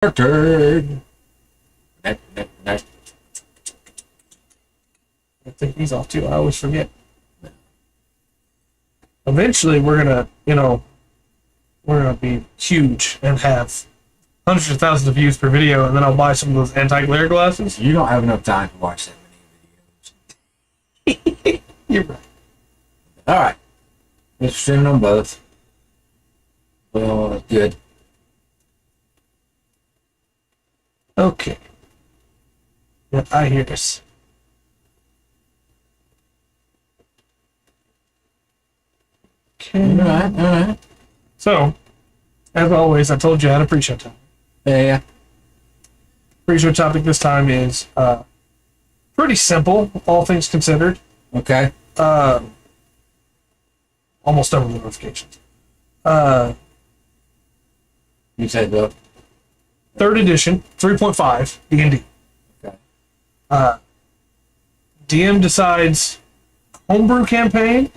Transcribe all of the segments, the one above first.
Our turn. I take these off too. I always forget. Eventually, we're gonna be huge and have hundreds of thousands of views per video, and then I'll buy some of those anti-glare glasses. You don't have enough time to watch that many videos. You're right. All right. Let's stream them both. Well, good. Okay. Yeah, I hear this. Okay. All right. So, as always, I told you I had a pre-show topic. Yeah. Pre-show topic this time is pretty simple, all things considered. Okay. Almost done with the notifications. You said the 3rd edition, 3.5, D&D. okay. DM decides homebrew campaign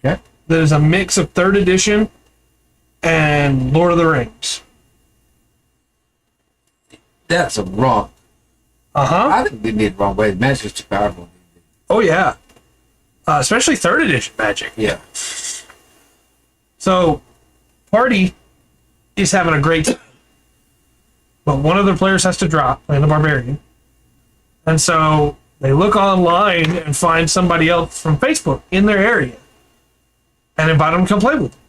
Okay. that is a mix of 3rd edition and Lord of the Rings. That's a wrong. Uh-huh. I think they did it the wrong way. The magic's too powerful. Oh, yeah. Especially 3rd edition magic. Yeah. So, party is having a great time. But one of their players has to drop, playing the barbarian. And so they look online and find somebody else from Facebook in their area and invite them to come play with them.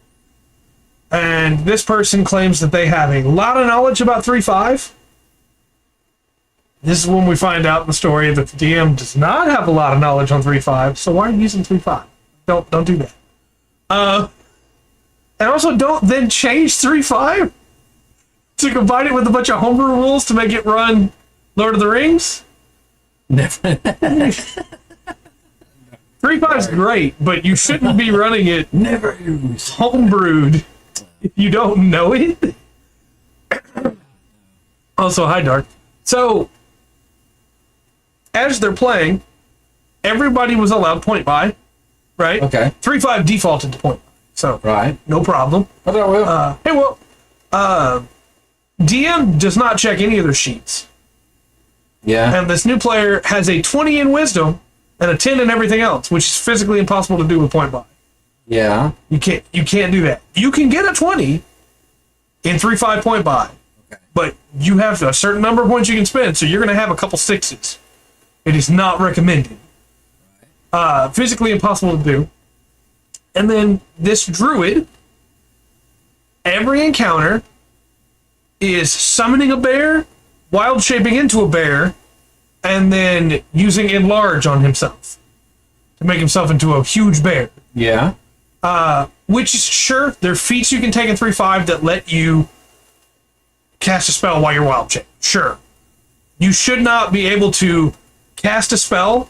And this person claims that they have a lot of knowledge about 3.5. This is when we find out in the story that the DM does not have a lot of knowledge on 3.5, so why are you using 3.5? Don't do that. And also don't then change 3.5 to combine it with a bunch of homebrew rules to make it run Lord of the Rings. Never. 3.5 is great, but you shouldn't be running it Never use. homebrewed if you don't know it. Also, hi, Dark. So, as they're playing, everybody was allowed point buy, right? Okay. 3.5 defaulted to point buy, so Right. no problem. What I will. Hey, well, DM does not check any of their sheets, Yeah. and this new player has a 20 in wisdom and a 10 in everything else, which is physically impossible to do with point buy. Yeah. You can't do that. You can get a 20 in 3.5 point buy, Okay. but you have a certain number of points you can spend, so you're going to have a couple sixes. It is not recommended. Physically impossible to do. And then this druid, every encounter is summoning a bear, wild shaping into a bear, and then using enlarge on himself to make himself into a huge bear. Yeah. Which is, sure, there are feats you can take in 3.5 that let you cast a spell while you're wild shape. Sure. You should not be able to cast a spell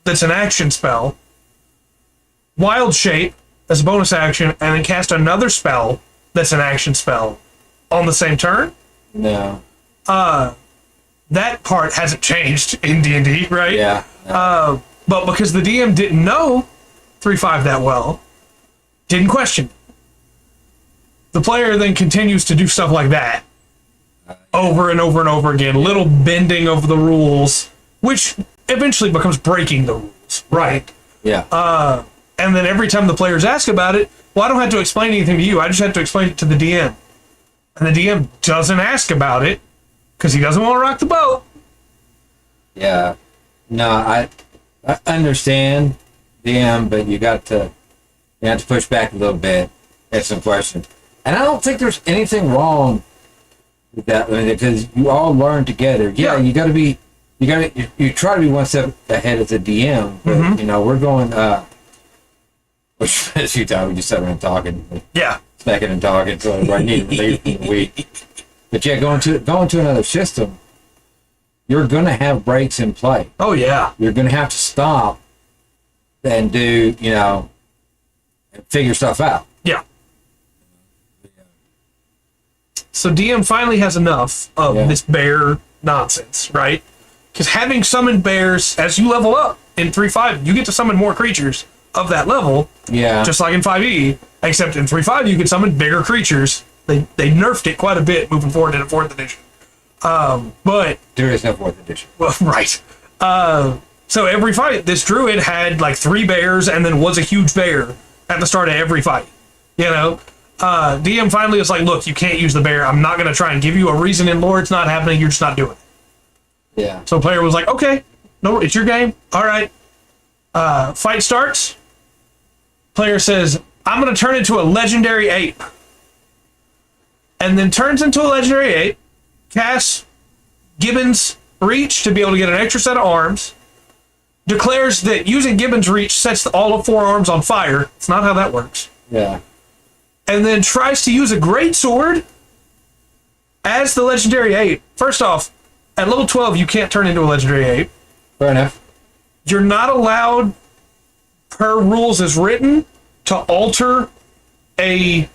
that's an action spell, wild shape as a bonus action, and then cast another spell that's an action spell on the same turn. No. That part hasn't changed in D&D, right? Yeah. No. But because the DM didn't know 3.5 that well, didn't question it. The player then continues to do stuff like that over and over and over again, little bending of the rules, which eventually becomes breaking the rules, right? Yeah. And then every time the players ask about it, well, I don't have to explain anything to you. I just have to explain it to the DM. And the DM doesn't ask about it because he doesn't want to rock the boat. Yeah. No, I understand DM, but you have to push back a little bit, ask some questions. And I don't think there's anything wrong with that, because you all learn together. Yeah, you try to be one step ahead as a DM, but we're going which a few times we just sat around talking. Yeah. Smacking and talking, so everybody needed to leave for the week. But yeah, going to another system, you're gonna have breaks in play. Oh, yeah. You're gonna have to stop and do, and figure stuff out. Yeah. So DM finally has enough of this bear nonsense, right? Because having summoned bears, as you level up in 3.5, you get to summon more creatures of that level. Yeah. Just like in 5e, except in 3.5 you can summon bigger creatures They nerfed it quite a bit moving forward into 4th edition. But There is no 4th edition. well, right. So every fight, this druid had like 3 bears and then was a huge bear at the start of every fight. You know, DM finally was like, look, you can't use the bear. I'm not going to try and give you a reason in lore. It's not happening. You're just not doing it. Yeah. So player was like, okay, no, it's your game. All right. Fight starts. Player says, I'm going to turn into a legendary ape. And then turns into a legendary ape, casts Gibbon's Reach to be able to get an extra set of arms, declares that using Gibbon's Reach sets all of 4 arms on fire. It's not how that works. Yeah. And then tries to use a great sword as the legendary ape. First off, at level 12, you can't turn into a legendary ape. Fair enough. You're not allowed, per rules as written, to alter to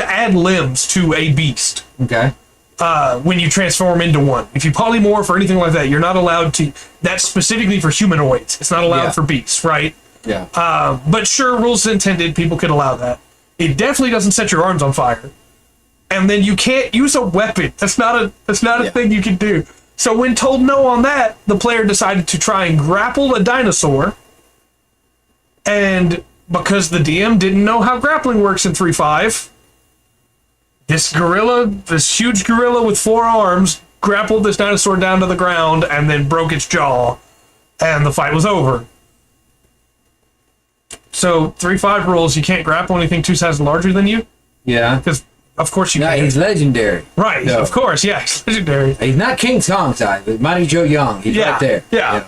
add limbs to a beast. Okay. When you transform into one. If you polymorph or anything like that, you're not allowed to. That's specifically for humanoids. It's not allowed for beasts, right? Yeah. But sure, rules intended, people could allow that. It definitely doesn't set your arms on fire. And then you can't use a weapon. That's not a thing you can do. So when told no on that, the player decided to try and grapple a dinosaur. And because the DM didn't know how grappling works in 3.5, this huge gorilla with 4 arms, grappled this dinosaur down to the ground and then broke its jaw. And the fight was over. So 3.5 rules, you can't grapple anything 2 sizes larger than you. Yeah. Because, of course, you No, can't. he's legendary. Right, No. of course, yeah, he's legendary. He's not King Kong size, but Mighty Joe Young. He's right there. Yeah. You know?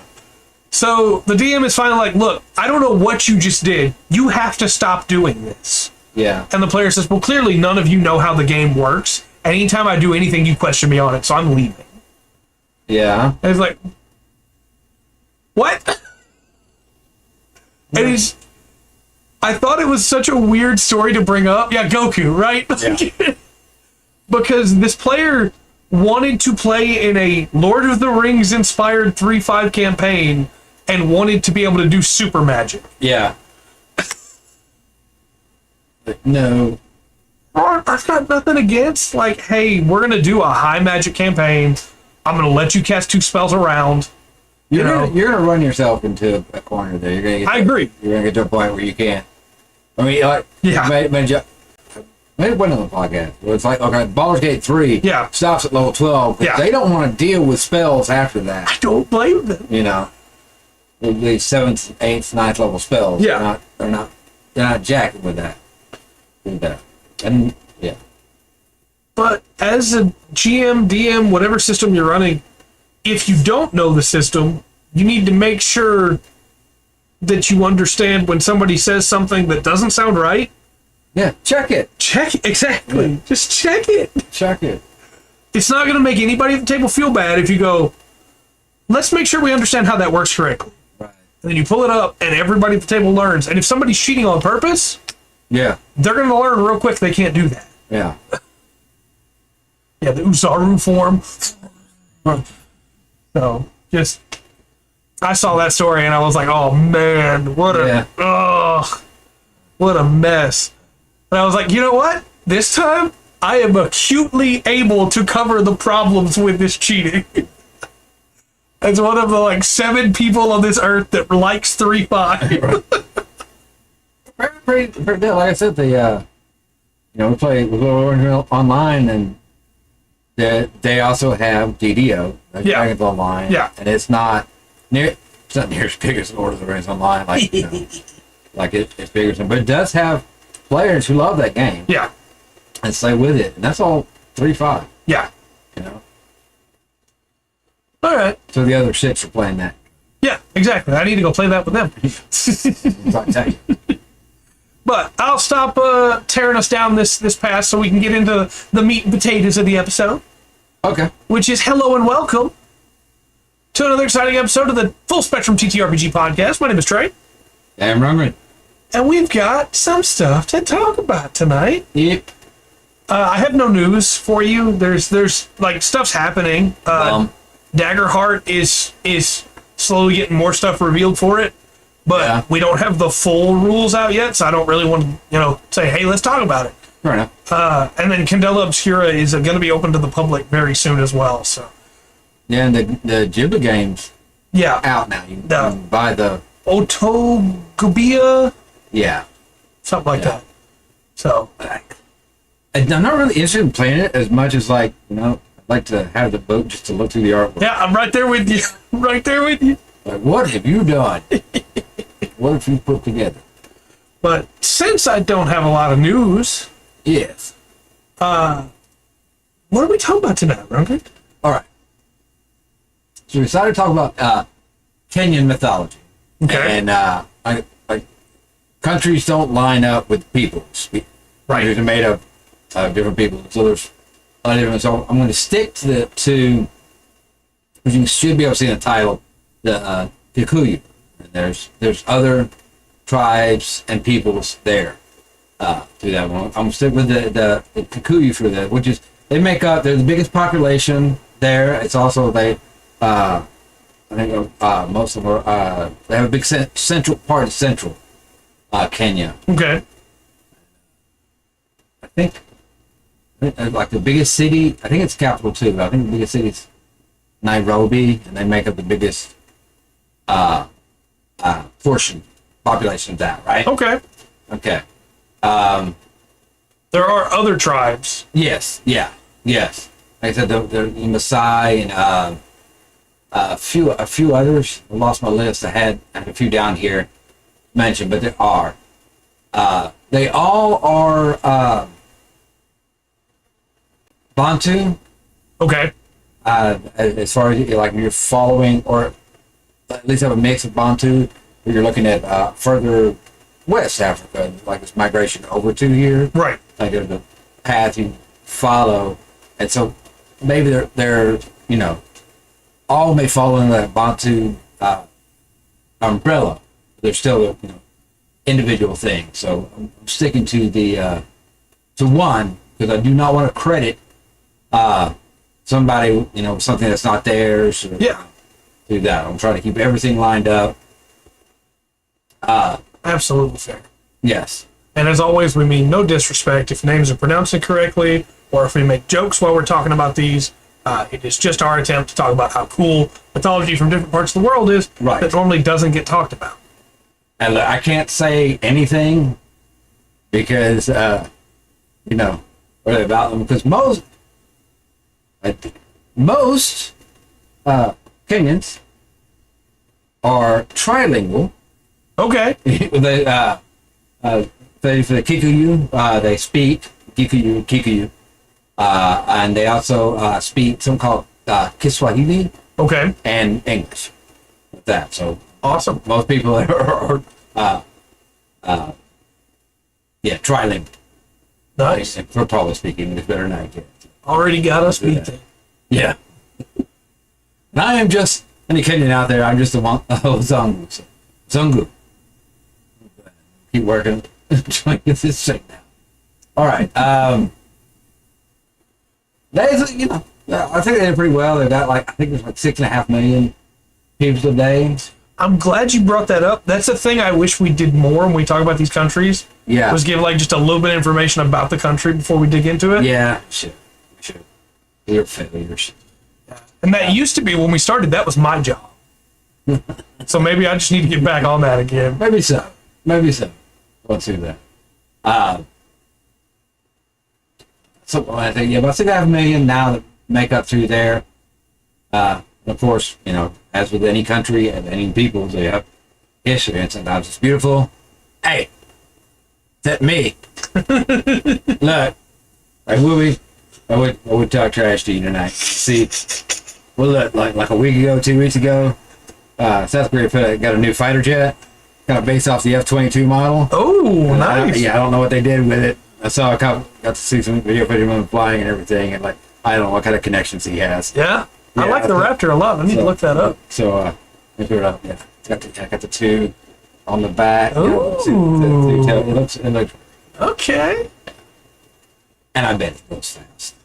So the DM is finally like, look, I don't know what you just did. You have to stop doing this. Yeah. And the player says, well, clearly none of you know how the game works. And anytime I do anything, you question me on it, so I'm leaving. Yeah. And it's like, what? And I thought it was such a weird story to bring up. Yeah, Goku, right? Yeah. Because this player wanted to play in a Lord of the Rings inspired 3.5 campaign and wanted to be able to do super magic. Yeah. But no. I've got nothing against, like, hey, we're going to do a high magic campaign. I'm going to let you cast 2 spells around. You're gonna run yourself into a corner there. You're gonna get I agree. You're gonna get to a point where you can't. I mean, like, Yeah. maybe one of the podcast where it's like, okay, Baldur's Gate 3 Yeah. stops at level 12 because Yeah. they don't want to deal with spells after that. I don't blame them. You know, the 7th, 8th, 9th level spells. Yeah. They're not jacking with that. And yeah. But as a GM, DM, whatever system you're running, if you don't know the system, you need to make sure that you understand when somebody says something that doesn't sound right. Yeah, check it. Check it. Exactly. Just check it. Check it. It's not going to make anybody at the table feel bad if you go, let's make sure we understand how that works correctly. Right. And then you pull it up and everybody at the table learns. And if somebody's cheating on purpose, Yeah. they're going to learn real quick they can't do that. Yeah. Yeah, the Usaru form. So, just, I saw that story and I was like, oh man, what a mess. And I was like, you know what? This time, I am acutely able to cover the problems with this cheating. As one of the, like, 7 people on this earth that likes 3.5. Pretty, like I said, we play online, and they also have DDO, Dragons Online, and it's not near as big as Lord of the Rings Online, like like it's bigger, but it does have players who love that game, and stay with it, and that's all 3.5, you know. All right. So the other 6 are playing that. Yeah, exactly. I need to go play that with them. But I'll stop tearing us down this path so we can get into the meat and potatoes of the episode. Okay. Which is hello and welcome to another exciting episode of the Full Spectrum TTRPG podcast. My name is Trey. I'm Rungren. And we've got some stuff to talk about tonight. Yep. I have no news for you. There's like stuff's happening. Daggerheart is slowly getting more stuff revealed for it. But we don't have the full rules out yet, so I don't really want to, say, hey, let's talk about it. Fair enough. And then Candela Obscura is going to be open to the public very soon as well. So Yeah, and the Ghibli game's yeah, out now. You can buy the Otogubia, yeah. something like that. So I'm not really interested in playing it as much as I'd like to have the book just to look through the artwork. yeah, I'm right there with you. Right there with you. Like, what have you done? What have you put together? But since I don't have a lot of news, Yes. what are we talking about tonight, Runker? All right. So we decided to talk about Kenyan mythology. Okay. And countries don't line up with peoples. Right. Countries are made up of different people. So there's a lot of different. So I'm going to stick to which you should be able to see in the title, the Kikuyu. And there's other tribes and peoples there. Do that one. I'm going to stick with the Kikuyu for that, which is they're the biggest population there. It's also I think most of them are, they have a big central part of central Kenya. Okay. I think like the biggest city, I think it's capital too, but I think the biggest city is Nairobi, and they make up the biggest population of that, right? Okay. Okay. There are other tribes. Yes. Yeah. Yes. Like I said, the Maasai and a few others. I lost my list. I had a few down here mentioned, but there are. They all are Bantu. Okay. As far as like you're following, or at least have a mix of Bantu, or you're looking at further West Africa, like this migration over to here. Right. Like the path you follow, and so maybe they're all may fall under that Bantu umbrella. They're still individual things. So I'm sticking to the to one, because I do not want to credit somebody something that's not theirs. Or, Yeah. Do that. I'm trying to keep everything lined up. Absolutely fair. Yes. And as always, we mean no disrespect if names are pronounced incorrectly or if we make jokes while we're talking about these. It is just our attempt to talk about how cool mythology from different parts of the world is Right. that normally doesn't get talked about. And look, I can't say anything because really about them, because most Kenyans are trilingual. Okay. For the Kikuyu, they speak Kikuyu, and they also speak something called Kiswahili Okay. and English. With that, so Awesome. most people are trilingual. Nice. And for probably speaking English better than I can. Already got us beat then. Yeah. And I am just any Kenyan out there. I'm just a Zungu. So, Zungu. Keep working. Trying to get this straight now. All right. I think they did pretty well. They got I think there's 6.5 million people a day. I'm glad you brought that up. That's a thing I wish we did more when we talk about these countries. Yeah. Was give just a little bit of information about the country before we dig into it. Yeah. Should. We're failures. And that used to be when we started, that was my job. So maybe I just need to get back on that again. Maybe so. Let's do that. So I think about 6.5 million now that make up through there. Of course, as with any country and any people, they have history, and sometimes it's beautiful. Hey, that me. Look, I would talk trash to you tonight. See, well, look, like a week ago, 2 weeks ago, South Korea got a new fighter jet, kind of based off the F-22 model. Oh, nice. I don't know what they did with it. I saw got to see some video footage of him flying and everything, and I don't know what kind of connections he has. Yeah. I Yeah, like the Raptor a lot. I need to look that up. So, let me put it up. Yeah, I got the two on the back. Ooh. It looks, Okay. and I bet it goes fast.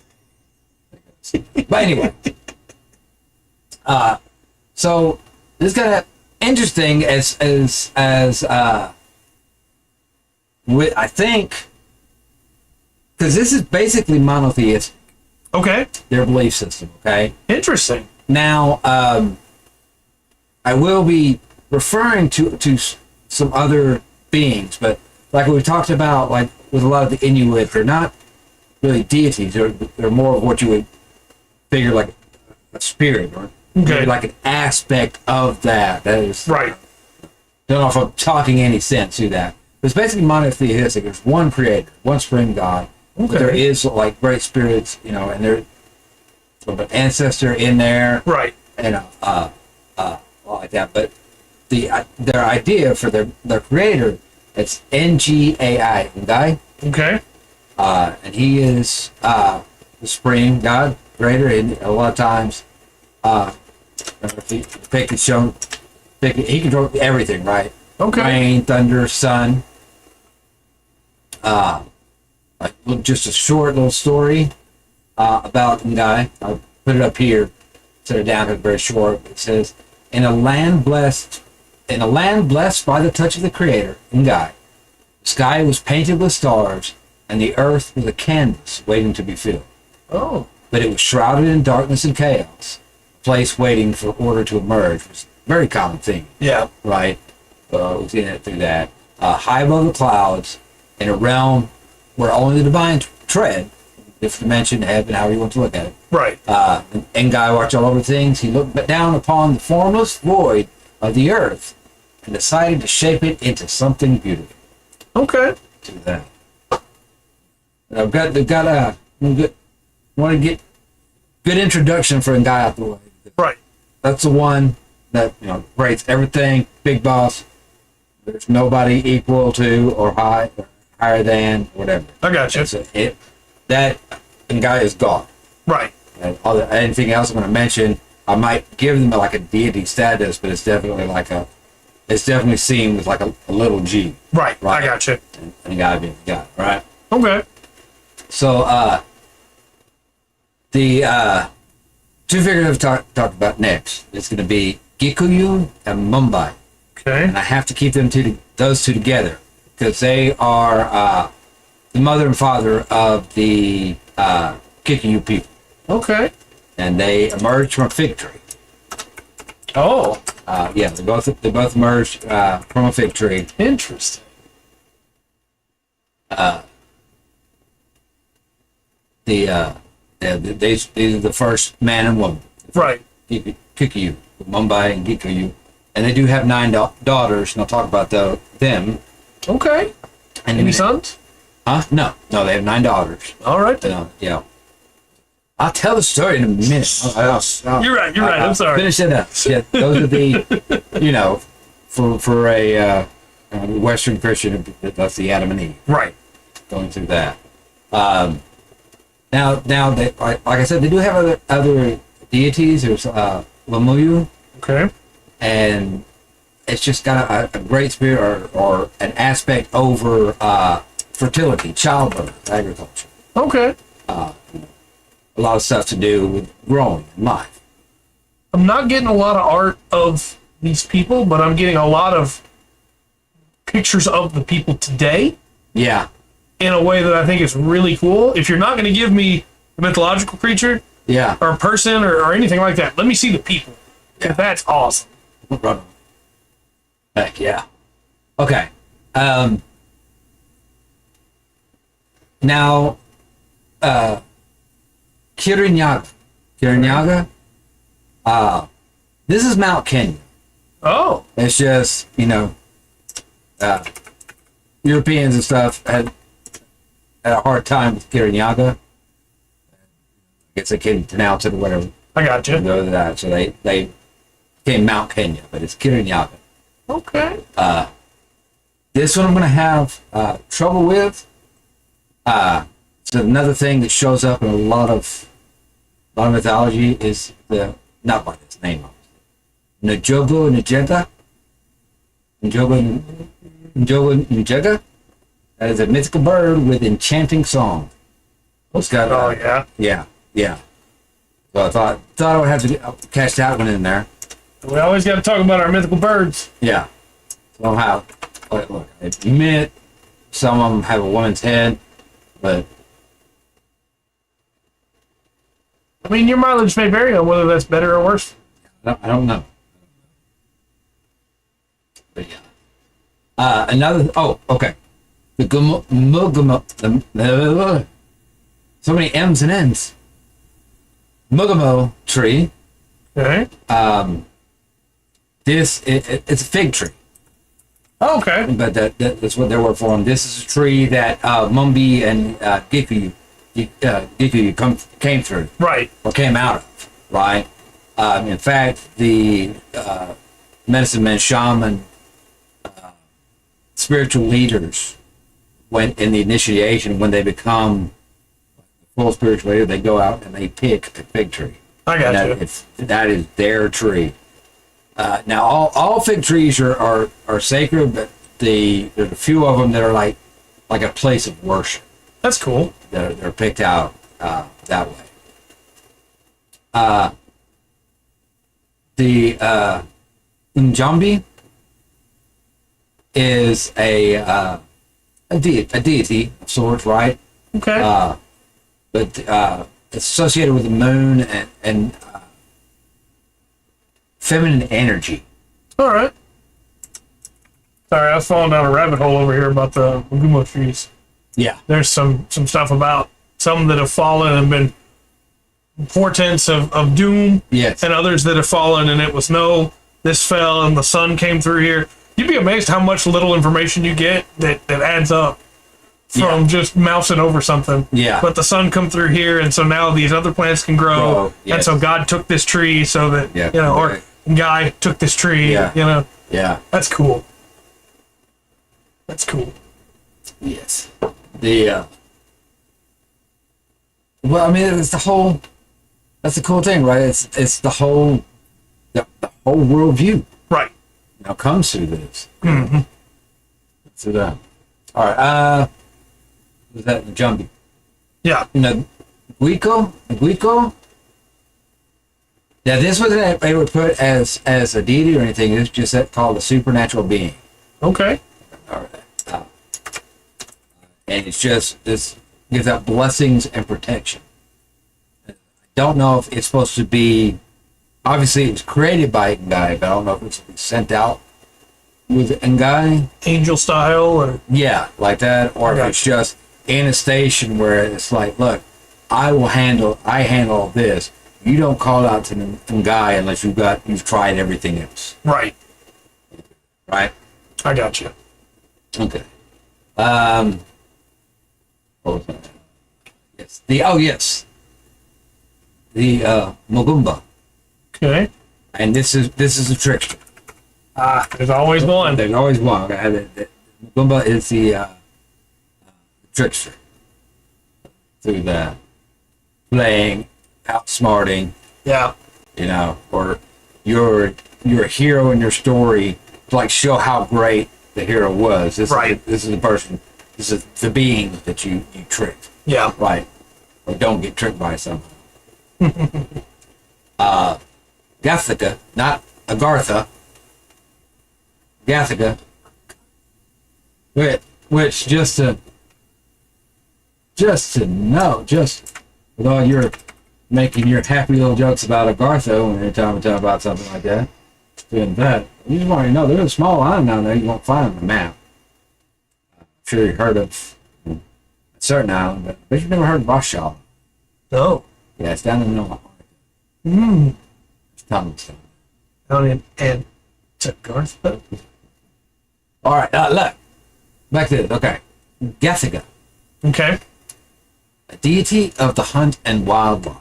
But anyway, so this is kind of interesting as I think because this is basically monotheistic, Okay. their belief system. Okay. Interesting. Now, I will be referring to some other beings, but like we talked about, like with a lot of the Inuit, they're not really deities. They're more of what you would figure like a spirit or maybe like an aspect of that. That is Right. Don't know if I'm talking any sense to that. But it's basically monotheistic. There's one creator, one supreme God. But there is like great spirits, and there's sort of an ancestor in there, Right. and like that. But their idea for their creator, it's Ngai, Ngai, Okay. and he is the supreme God, creator, and a lot of times, if he he controls everything, right? Okay. Rain, thunder, sun. Just a short little story about Ngai. I'll put it up here, set it down. It's very short. It says, "In a land blessed by the touch of the Creator, Ngai, the sky was painted with stars, and the earth was a canvas waiting to be filled. Oh. But it was shrouded in darkness and chaos, a place waiting for order to emerge." Which is a very common thing, Yeah. right? We've seen it through that. High above the clouds, in a realm where only the divine tread, fifth dimension, heaven, however you want to look at it. Right. And Guy watched all over things. He looked down upon the formless void of the earth and decided to shape it into something beautiful. Okay. Do that. And want to get good introduction for Guy out the way. Right. That's the one that creates everything. Big boss. There's nobody equal to or higher than, whatever. I got you. That Guy is God. Right. And anything else I'm going to mention, I might give them like a deity status, but it's definitely seen with like a little G. Right. Right. I got you. And God being God, right? Okay. So the two figures I've talked about next, it's going to be Kikuyu and Mumbai. Okay. And I have to keep those two together because they are the mother and father of the Kikuyu people, Okay. and they emerged from a fig tree. Oh. Yeah, they both emerged from a fig tree. Interesting. These are the first man and woman. Right. Kikuyu, Mumbai and Kikuyu, and they do have 9 daughters, and I'll talk about them. Okay. And Any sons? Huh? No, they have 9 daughters. All right then. Yeah. I'll tell the story in a minute. You're right. I'm sorry. Finish it up. Yeah, those are the, for a Western Christian, that's the Adam and Eve. Right. Going through that. Now they, like I said, they do have other deities. There's Lamuyu, Okay. and it's just got a great spirit or an aspect over fertility, childbirth, agriculture. Okay. A lot of stuff to do with growing in life. I'm not getting a lot of art of these people, but I'm getting a lot of pictures of the people today Yeah. in a way that I think is really cool. If you're not going to give me a mythological creature Yeah. or a person or anything like that, let me see the people. Yeah. That's awesome. Right. Heck yeah. Okay. Now, Kirinyaga. This is Mount Kenya. Oh. It's just, Europeans and stuff had a hard time with Kirinyaga. I guess they couldn't pronounce it or whatever. I got you. Go to that. So they became Mount Kenya, but it's Kirinyaga. Okay. This one I'm going to have trouble with. So another thing that shows up in a lot of mythology is not by its name, Njogo Njega. Njogo Njega. That is a mythical bird with enchanting song. It's got yeah. Yeah. So I thought I would have to catch that one in there. We always got to talk about our mythical birds. Yeah. Somehow, look, I admit some of them have a woman's head, but I mean, your mileage may vary on whether that's better or worse. I don't know. But yeah. Another. Oh, okay. The so many M's and N's. Mugamo tree. Okay. It's a fig tree. Oh, okay. But that's what they were for. And this is a tree that Mumbi and Kikuyu came through. Right. Or came out of. Right. In fact, the medicine men, shaman, spiritual leaders, when in the initiation, when they become full spiritual leader, they go out and they pick a fig tree. I got you. That is their tree. Now, all fig trees are sacred, but there's a few of them that are like a place of worship. That's cool. They're picked out that way. The Njambi is a deity of sorts, right? Okay. But it's associated with the moon and feminine energy. All right. Sorry, I was falling down a rabbit hole over here about the Mugumo trees. Yeah. There's some stuff about some that have fallen and been portents of doom. Yes. And others that have fallen and it was no, this fell and the sun came through here. You'd be amazed how much little information you get that adds up from just mousing over something. Yeah. But the sun come through here, and so now these other plants can grow. Yes. And so God took this tree so that, or guy took this tree, Yeah. That's cool. That's cool. Yes. Well, I mean, it's the whole. That's the cool thing, right? It's the whole worldview. Right. Now comes through this. Mm-hmm. So that. All right. Was that the Jumpy? Yeah. Guico. Yeah, this wasn't they would put as a deity or anything. It's just called a supernatural being. Okay. All right. And it's just this gives out blessings and protection. I don't know if it's supposed to be. Obviously, it was created by Ngai, but I don't know if it's sent out with Ngai. Angel style, or Yeah, like that, or if it's just in a station where it's like, look, I handle this. You don't call out to Ngai unless you've tried everything else. Right. Right? I got you. Okay. What was that? Yes. The Mogumba. Okay. And this is a trickster. There's always one. There's always one. The Mogumba is the trickster. Through the playing, outsmarting, Yeah. or you're a hero in your story to like show how great the hero was. This is the person. This is the being that you tricked. Yeah. Right. Or don't get tricked by someone. Gathica, not Agartha. Gathica. Which just to know, with all your making your happy little jokes about Agartha when you're talking about something like that, doing that, you just want to know there's a small island down there you won't find on the map. I'm sure you heard of a certain island, but you've never heard of Rothschild. No. Yeah, it's down in the middle of It's Thomas. Down in Antarctica. All right, look. Back to this. Okay. Gathica, Okay. a deity of the hunt and wildlife.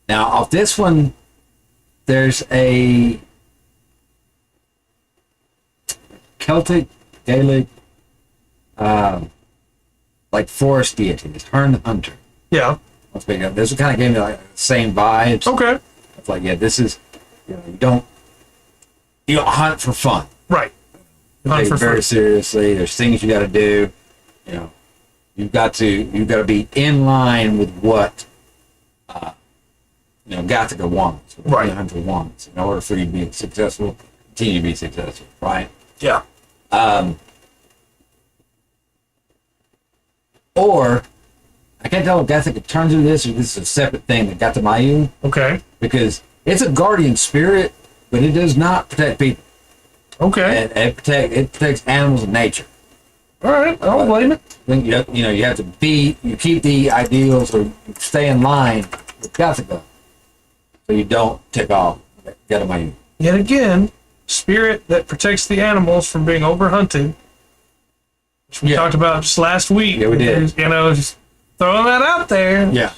Now, off this one, there's a Celtic, Gaelic, like forest deity. It's Herne the Hunter. Yeah. Let's pick it up. This kind of gave me like the same vibes. Okay. It's like, yeah, this is, you don't hunt for fun. Right. You take it very seriously. There's things you got to do. You've got to be in line with what Gathica wants, what the hunter wants, in order for you to be successful, continue to be successful, right? Yeah. Or I can't tell if Gathic turns into this or this is a separate thing that got to Mayu, Okay. because it's a guardian spirit, but it does not protect people. Okay. And it protects animals and nature. All right. I don't blame it. Then you have to you keep the ideals or you stay in line with Gothica, so you don't tick off Gatamayu. Yet again, spirit that protects the animals from being overhunted, which we talked about just last week. Yeah, we did. Just throwing that out there. Yeah.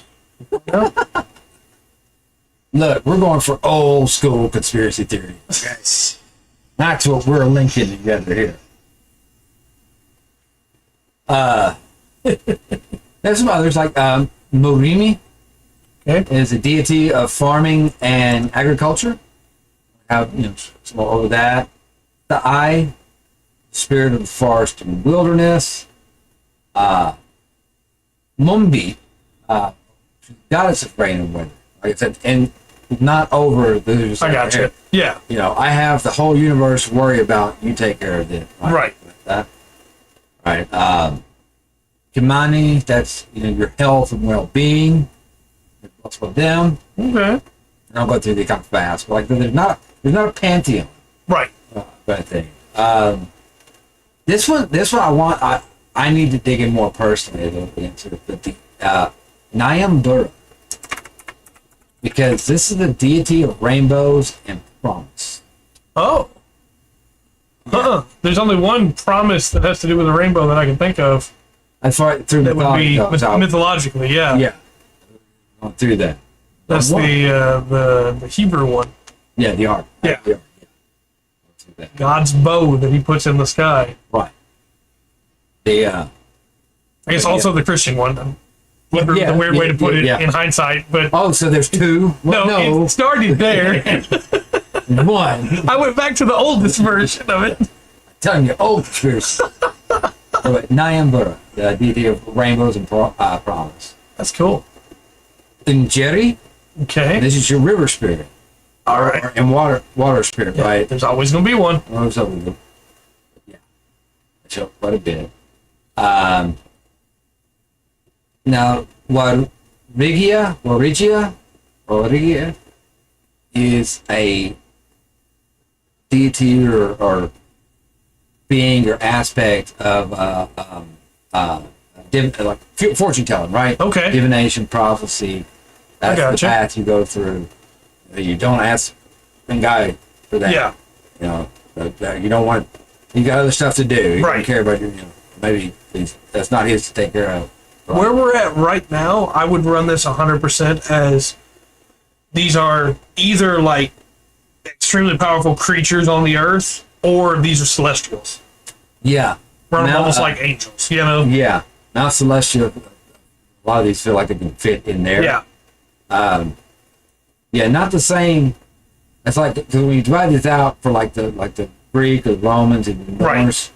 Look, we're going for old school conspiracy theory. Okay? That's what we're linking together here. There's some others like Morimi. Okay. Is a deity of farming and agriculture. Have some more over that. The Eye, spirit of the forest and wilderness. Mumbi, goddess of rain and weather. Like I said, and not over the. I got you. Yeah. I have the whole universe to worry about. You take care of it. Right. Like that. Right. Kimani, that's your health and well-being. What's with them? Okay. And I'll go through the kind of fast, but like there's not a pantheon. Right. Kind of thing. This one I need to dig in more personally a little bit into it, but the Nyambura, because this is the deity of rainbows and promise. Oh. There's only one promise that has to do with a rainbow that I can think of. As far through That would be mythology, mythologically, yeah. yeah, going through that. That's the Hebrew one. Yeah, the art. Yeah. The art, yeah. Through that. God's bow that he puts in the sky. Right. The I guess also the Christian one. The weird way to put it in hindsight, but so there's two. Well, no, it started there. One. I went back to the oldest version of it. Telling you, old conspiracy. Nyambura, the deity of rainbows and promise. That's cool. Njeri, Okay. this is your river spirit. All right. And water spirit, Yeah, right? there's always going to be one. Oh, so we go. Yeah. So quite a bit. Now, Warigia is a deity or being or aspect of like fortune telling, right? Okay. Divination, prophecy. That's the gotcha. path you go through. You don't ask a guy for that. Yeah. You don't want. You got other stuff to do. You Right. don't care about your. Maybe that's not his to take care of. Right? Where we're at right now, I would run this 100% as these are either like extremely powerful creatures on the earth, or these are celestials. Yeah. Run them Now, almost like angels, you know? Yeah. Now celestial. A lot of these feel like they can fit in there. Yeah. Yeah, not the same. It's like when you divide this out for like the Greek or Romans and the Norse,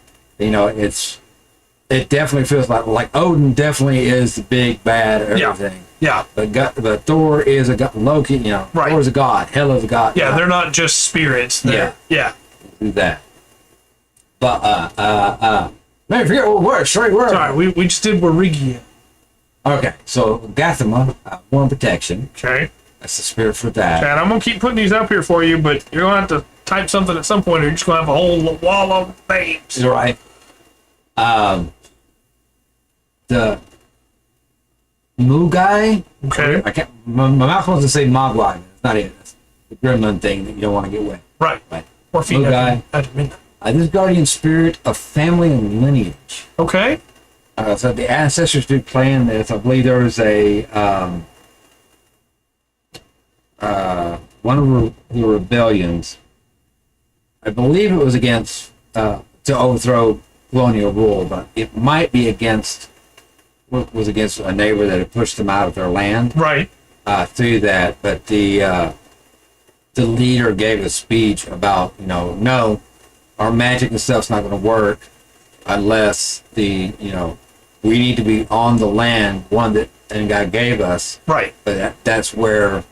it definitely feels like Odin definitely is the big bad everything. Yeah. But Thor is a god. Loki, Right. Thor is a god. Hela is a god. Yeah, they're not just spirits. Yeah. Do that. But man, forget what word. Straight word. Sorry, we just did Warigia. Okay, so Gathama, warm protection. Okay. That's the spirit for that. And I'm going to keep putting these up here for you, but you're going to have to type something at some point, or you're just going to have a whole wall of names. You're right. The Mugai. Okay. I can't. My mouth wants to say Mogwai, but it's not it. It's the gremlin thing that you don't want to get wet. Right. Right. Or feet Mugai. at midnight. This guardian spirit of family and lineage. Okay. So the ancestors do plan this. I believe there was one of the rebellions. I believe it was against to overthrow colonial rule, but it might be against a neighbor that had pushed them out of their land. Right. Through that, but the leader gave a speech about no, our magic and stuff's not going to work unless we need to be on the land one that and God gave us. Right. But that's where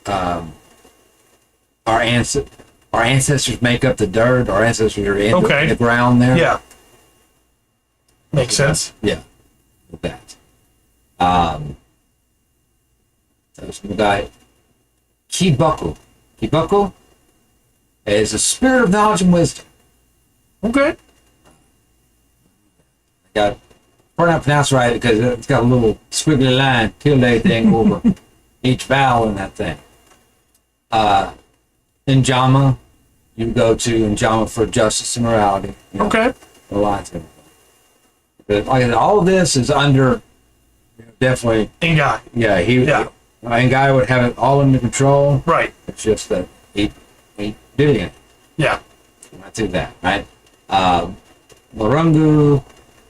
our ancestors make up the dirt. Our ancestors are in the ground there. Yeah. Makes sense. Yeah. With that. There's one guy, Kibuku. Kibuku is a spirit of knowledge and wisdom. Okay. Got probably not pronounced right because it's got a little squiggly line, tilde thing over each vowel in that thing. Njama, you go to Njama for justice and morality. You know, Okay. the lines and everything. But like I said, all of this is under definitely. And guy. Yeah, Yeah. And guy would have it all under control. Right. It's just that he doing it. Yeah. Not do that, right? Marungu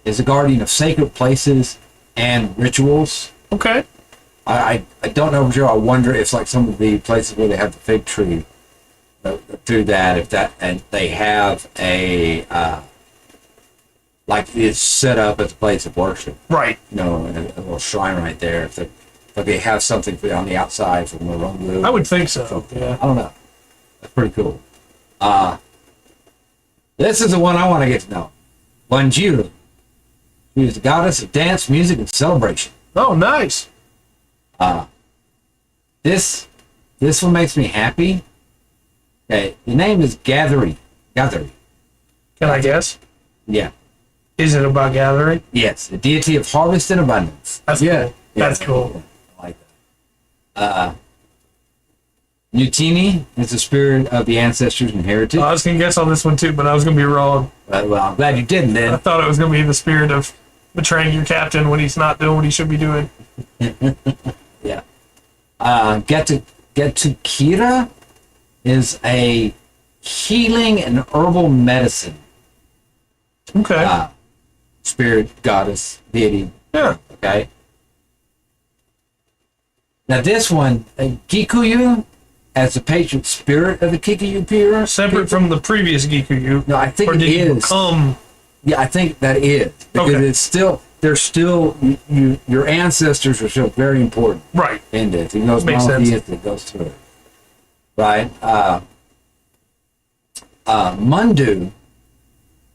is a guardian of sacred places and rituals. Okay. I don't know for sure. I wonder if like some of the places where they have the fig tree, through that, if that, and they have a like it's set up as a place of worship. Right. You know, a little shrine right there. If they have something for on the outside for Marungu. I would think so. Yeah. I don't know. That's pretty cool. This is the one I want to get to know. Wanjiru. She is the goddess of dance, music, and celebration. Oh, nice. This one makes me happy. Okay, the name is Gathering. Gathering. Can I guess? Yeah. Is it about gathering? Yes, the deity of harvest and abundance. That's cool. That's cool. Yeah, I like that. Nutini is the spirit of the ancestors and heritage. I was gonna guess on this one too, but I was gonna be wrong. Well, I'm glad you didn't I then. thought it was gonna be the spirit of betraying your captain when he's not doing what he should be doing. Yeah. Getukira is a healing and herbal medicine Okay. spirit, goddess, deity. Yeah. Okay. Now this one, Kikuyu, as the patron spirit of the Kikuyu people. Separate from the previous Kikuyu. No, I think Or it did you is. become? Yeah, I think that is because Okay. it's still. They're still your ancestors are still very important Right. in this. Even though it's Makes sense. monotheistic, it goes through it. Right. Mundu,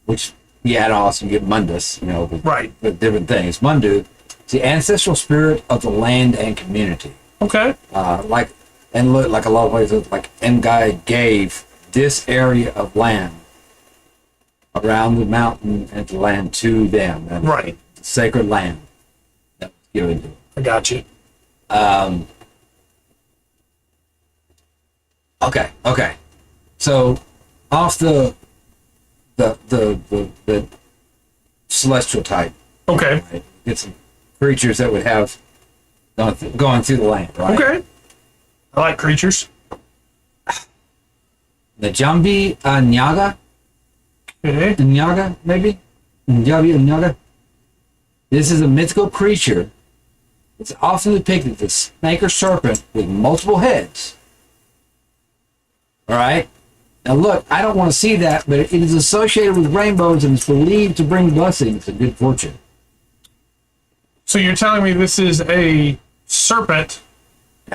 which you add also you get Mundus, you know, Right. with different things. Mundu is the ancestral spirit of the land and community. Okay. Like a lot of places, like Ngai gave this area of land around the mountain and the land to them. And Right. the sacred land that was given to them. I got you. Okay. So off the celestial type, Okay. right? Get some creatures that would have going through the land, right? Okay. I like creatures. The Jambi Nyaga, Okay. Nyaga maybe, Jambi Nyaga. This is a mythical creature. It's often depicted as a snake or serpent with multiple heads. All right. Now look, I don't want to see that, but it is associated with rainbows and is believed to bring blessings and good fortune. So you're telling me this is a serpent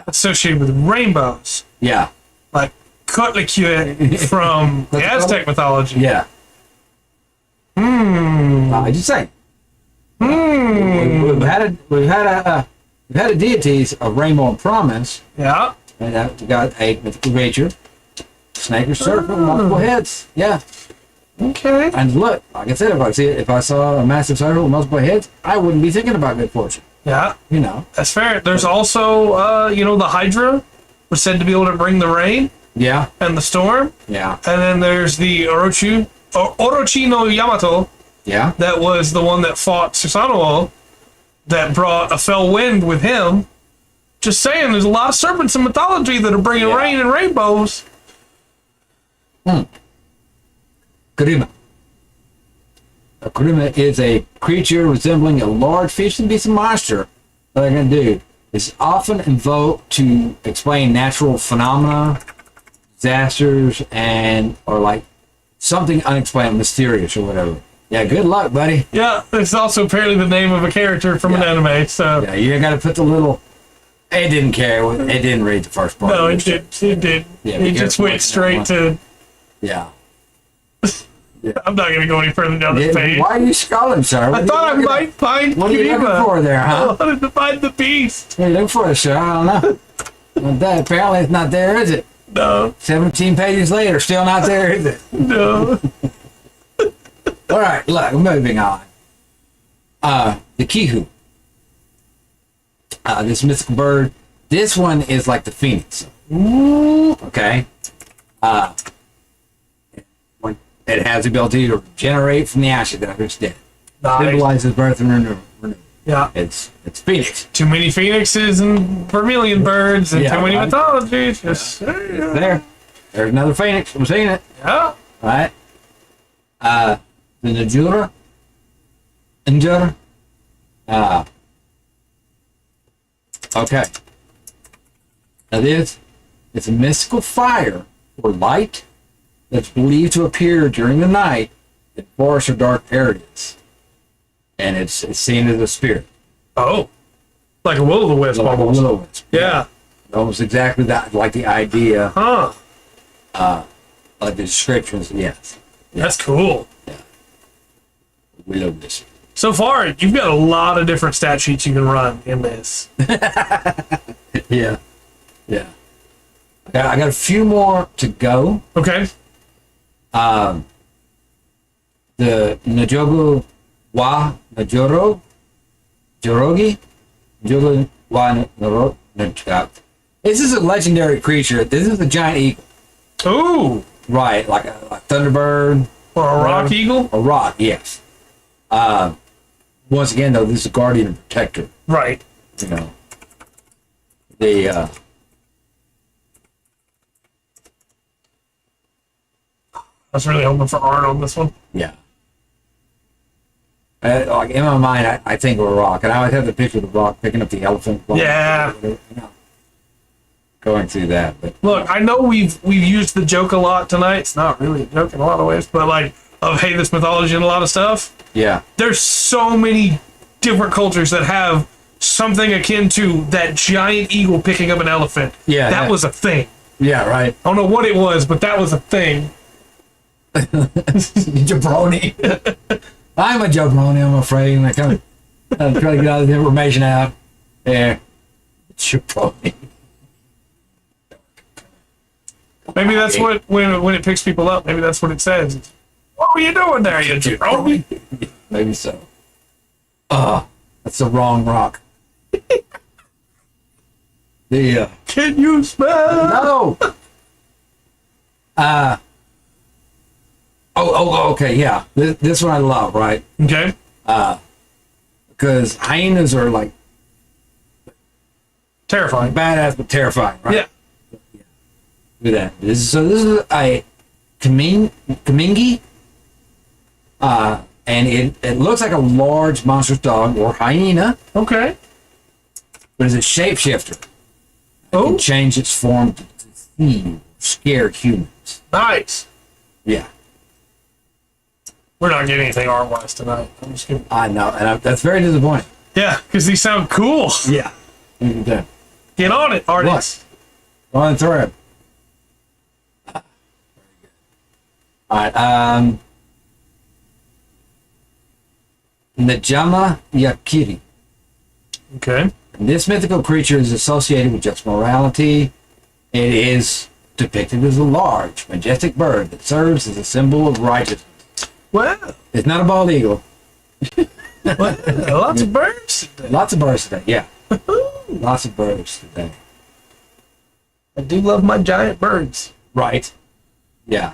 associated with rainbows, Yeah. like Kutlikue from the Aztec mythology. Yeah. I just say. We've had a deities of rainbow and promise, Yeah. and we got a mythical creature, snake or serpent with multiple heads. Yeah. Okay. And look, like I said, if I saw a massive serpent with multiple heads, I wouldn't be thinking about good fortune. Yeah. You know. That's fair. There's also, the Hydra was said to be able to bring the rain Yeah. and the storm. Yeah. And then there's the Orochi no Yamato, Yeah. that was the one that fought Susanoo, that brought a fell wind with him. Just saying, there's a lot of serpents in mythology that are bringing Yeah. rain and rainbows. Kurima. A kurima is a creature resembling a large fish and beast monster. What they're going to do is often invoked to explain natural phenomena, disasters, or like something unexplained, mysterious, or whatever. Yeah, good luck, buddy. Yeah, it's also apparently the name of a character from an Yeah. anime, so... Yeah, you got to put the little. It didn't care. It didn't read the first part. No, it did. It did. Yeah, He be just careful went with that straight one. to... Yeah. I'm not going to go any further down this page. Why are you scrolling, sir? I thought I might find What are you looking for there, huh? I wanted to find the beast. What are you looking for, sir? I don't know. Well, that, apparently it's not there, is it? No. 17 pages later, still not there, is it? No. All right, look, moving on. The Kikuyu. This mythical bird. This one is like the phoenix. Ooh. Okay. When it has the ability to regenerate from the ashes after it's dead. Nice. Symbolizes birth and renewal. Yeah. It's phoenix. Too many phoenixes and vermilion birds and Yeah, too many right. mythologies. Just, There. There's another phoenix. I'm seeing it. Yeah. All right. The Najura. Njura. Okay. Now this, it's a mystical fire or light that's believed to appear during the night in forests or dark areas. And it's seen as a spirit. Oh. Like a will-o'-the-wisp Like a almost. will-o'-wisp. Yeah. Almost exactly that, like the idea, Huh. like the descriptions, yes. That's cool. Will-o'-wisp. So far, you've got a lot of different stat sheets you can run in this. Yeah. Yeah. I got a few more to go. Okay. The Najogu wa Najoro Jorogi Najogu wa Naro. This is a legendary creature. This is a giant eagle. Ooh. Right, like a thunderbird. Or a rock eagle? A rock, yes. Once again, though, this is a guardian and protector. Right. You know. The I was really hoping for Arn on this one. yeah. Like in my mind, I think of a rock, and I always have the picture of the rock picking up the elephant. Yeah. You know, going through that, but Look, I know we've used the joke a lot tonight. It's not really a joke in a lot of ways, but like of hey, this mythology and a lot of stuff. yeah, There's so many different cultures that have something akin to that giant eagle picking up an elephant. Yeah, That yeah. was a thing. yeah, right. I don't know what it was, but that was a thing. Jabroni. I'm a jabroni, I'm afraid. And I'm trying to get all the information out. Yeah. Jabroni. Maybe that's what when it picks people up. Maybe that's what it says. It's, what were you doing there, you jabroni? Maybe so. That's the wrong rock. The Can you smell? no. Okay, yeah. This one I love, right? Okay. Because hyenas are like Terrifying. badass but terrifying, right? Yeah. Look at that. This is a Kamingi. And it looks like a large monstrous dog or hyena, Okay. but it's a shapeshifter. It Oh, can change its form to deceive, scare humans. nice. Yeah, We're not getting anything art-wise tonight. I'm just kidding. I know, and that's very disappointing. Yeah, because these sound cool. Yeah. Look. Get on it, artists. On through. All right. Najama Yakiri. Okay. This mythical creature is associated with just morality. It is depicted as a large, majestic bird that serves as a symbol of righteousness. Well, It's not a bald eagle. lots of birds today. Lots of birds today, yeah. Lots of birds today. I do love my giant birds. Right. Yeah.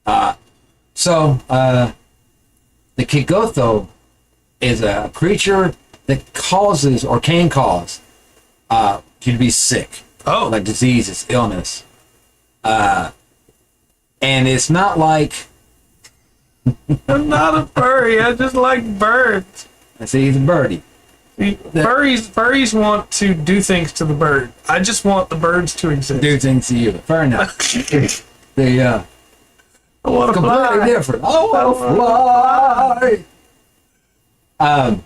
The Kigotho is a creature that causes or can cause you to be sick. Oh. Like diseases, illness. And it's not like, I'm not a furry. I just like birds. I say he's a birdie. See, furries want to do things to the bird. I just want the birds to exist. Do things to you. Fair enough. The I want to completely fly. different. Oh, fly.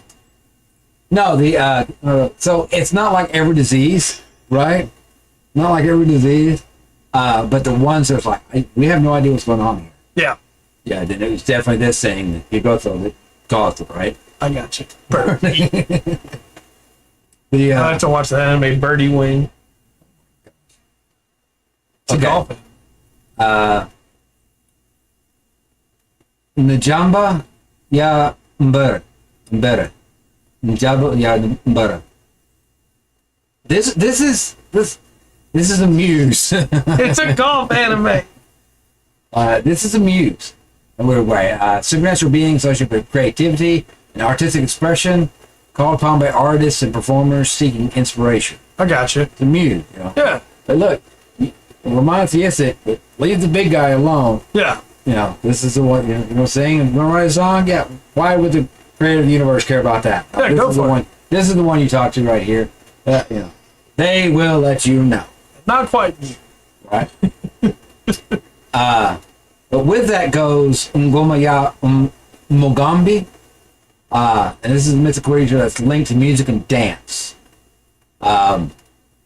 No, so it's not like every disease, right? Not like every disease, but the ones that's like we have no idea what's going on here. Yeah. Yeah, then it was definitely this thing that you go through it caused it, right? I got you. Birdie. The I have to watch the anime Birdie Wing. It's a Okay. dolphin. Njamba ya mbara. Mbara. Njamba ya mbara. This is a muse. It's a golf anime. This is a muse. In a weird way. Supernatural being associated with creativity and artistic expression, called upon by artists and performers seeking inspiration. I got you. It's a muse, you know. Yeah. But look, it reminds me, but leave the big guy alone. Yeah. You know, this is the one, you know, sing and write a song. Yeah, why would the creative universe care about that? Yeah, this go is for the it. one. This is the one you talk to right here. You know, they will let you know, Not quite. right? But with that goes Ngoma ya Mugambi. And this is a mythical creature that's linked to music and dance.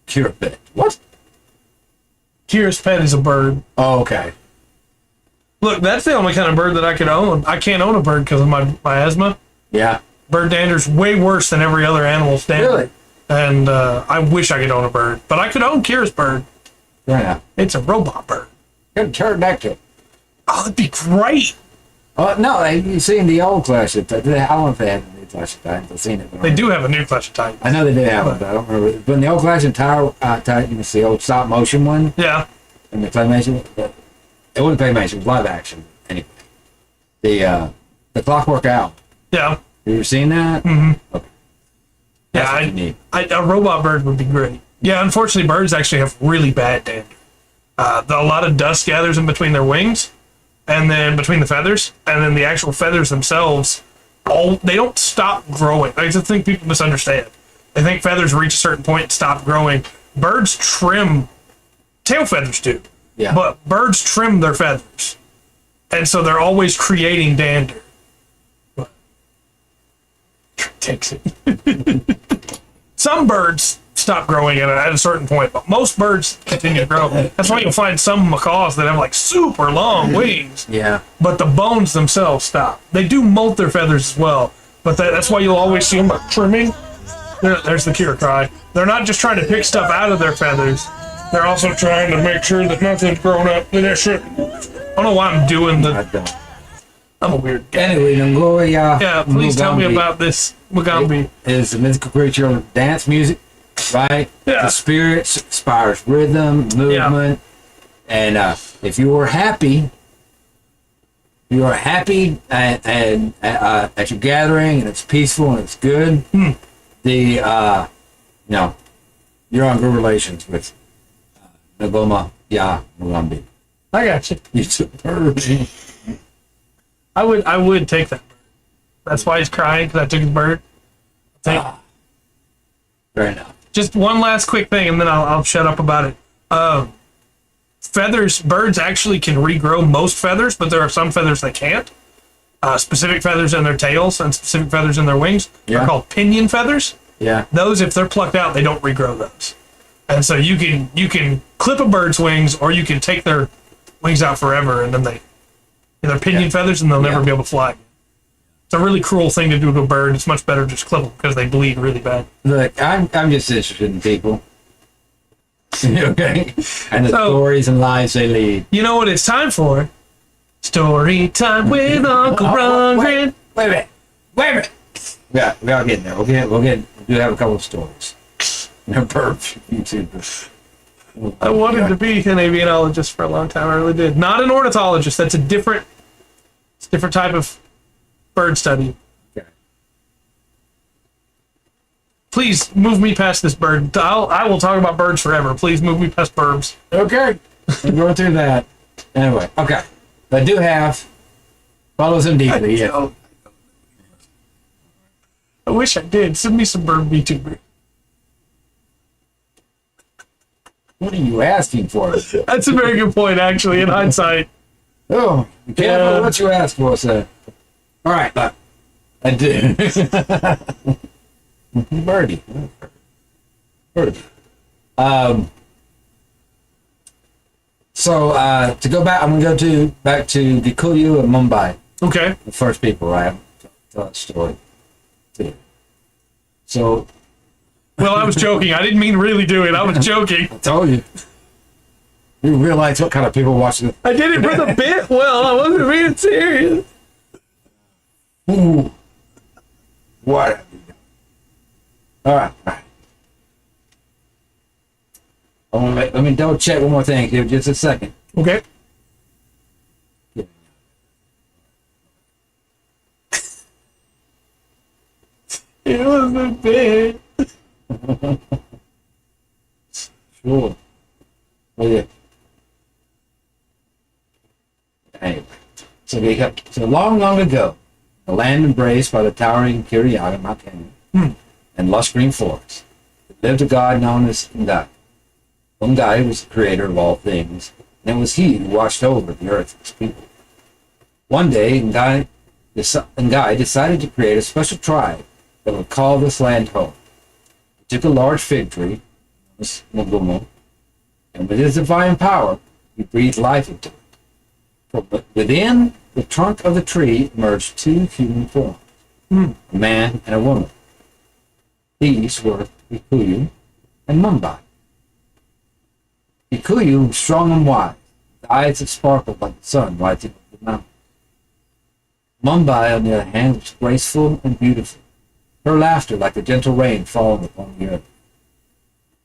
Curipit. What? Kira's pet is a bird. Oh, okay. Look, that's the only kind of bird that I could own. I can't own a bird because of my asthma. Yeah. Bird dander's way worse than every other animal's dander. Really? And I wish I could own a bird. But I could own Kira's bird. Yeah. It's a robot bird. Good pterodactyl. Oh, that'd be great. Oh no! You seen the old Clash of Titans? I don't know if they have the new Clash of Titans. I've seen it. But They do have a new Clash of Titans. I know they did have it, but I don't remember. But in the old Clash of Titans, the old stop motion one, Yeah. and the claymation, it wasn't claymation; it was live action. Anyway, the Clockwork Owl. Yeah. You ever seen that? Mm-hmm. Okay. That's what you need. A robot bird would be great. Yeah, unfortunately, birds actually have really bad dander. A lot of dust gathers in between their wings, and then between the feathers, and then the actual feathers themselves, they don't stop growing. I just think people misunderstand. They think feathers reach a certain point and stop growing. Birds trim, tail feathers do, Yeah. but birds trim their feathers, and so they're always creating dander. But takes it. Some birds stop growing at a certain point, but most birds continue to grow. That's why you'll find some macaws that have like super long wings, Yeah. but the bones themselves stop. They do molt their feathers as well, but that's why you'll always see them like trimming. There's the Kira cry. They're not just trying to pick stuff out of their feathers. They're also trying to make sure that nothing's grown up in their shit. I don't know why I'm doing I the. don't. I'm a weird guy. Anyway, Ngoya. Yeah, please tell me Mugambi about this Mugambi. is a mythical creature of dance music, right? Yeah. The spirit inspires rhythm, movement, and if you are happy, at your gathering and it's peaceful and it's good. You're on good relations with Ngoma ya Mugambi. I got you. You superb. I would take that. That's why he's crying, because I took his bird. Take Fair enough. Just one last quick thing, and then I'll shut up about it. Feathers, birds actually can regrow most feathers, but there are some feathers that can't. Specific feathers in their tails and specific feathers in their wings Yeah. are called pinion feathers. Yeah. Those, if they're plucked out, they don't regrow those. And so you can clip a bird's wings, or you can take their wings out forever, and then they're pinion feathers, and they'll never Yeah. be able to fly. It's a really cruel thing to do to a bird. It's much better to just clip them because they bleed really bad. Look, I'm just interested in people. Okay? And the So- stories and lives they lead. You know what it's time for? Story time with Uncle Rundgren. Wait a minute. Yeah, we are getting there. We do have a couple of stories. No perf YouTubers. I wanted to be an avianologist for a long time. I really did. Not an ornithologist. That's a different type of bird study. Okay. Please move me past this bird. I will talk about birds forever. Please move me past birds. Okay. We're going through that. Anyway, okay. But I do have follows them deeply. Yeah. I wish I did. Send me some bird VTuber. What are you asking for? That's a very good point, actually, in hindsight. Oh, be careful what you ask for, sir. All right, look. I do. Birdie. So to go back, I'm going to go back to Kikuyu and Mumbai. Okay. The first people, right? Tell that story. So. Well, I was joking. I didn't mean really do it. I was joking. I told you. You realize what kind of people watch this. I did it for the bit. Well, I wasn't being serious. Ooh. What? All right. Let me double check one more thing here, just a second. Okay. It was a bit. Sure. Oh yeah. Anyway, so long ago, the land embraced by the towering Kiriaga Mount Kenyan and lush green forests, lived a god known as Ngai. Ngai was the creator of all things, and it was he who watched over the earth and its people. One day, Ngai decided to create a special tribe that would call this land home. He took a large fig tree, Mugumo, and with his divine power, he breathed life into it. From within the trunk of the tree emerged two human forms, a man and a woman. These were Kikuyu and Mumbai. Kikuyu was strong and wise, with eyes that sparkled like the sun rising over the mountain. Mumbai, on the other hand, was graceful and beautiful, her laughter like the gentle rain falling upon the earth.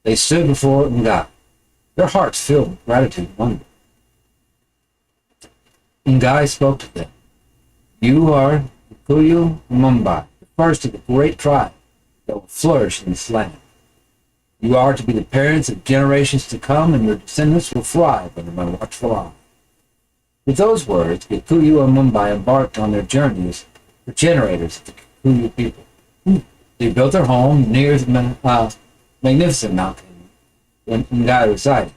They stood before Ngai, their hearts filled with gratitude and wonder. Ngai spoke to them. You are Kikuyu and Mumbai, the first of the great tribe that will flourish in this land. You are to be the parents of generations to come, and your descendants will thrive under my watchful eye. With those words, Kikuyu and Mumbai embarked on their journeys for generators of the Kikuyu people. They built their home near the magnificent mountain when Ngai resided.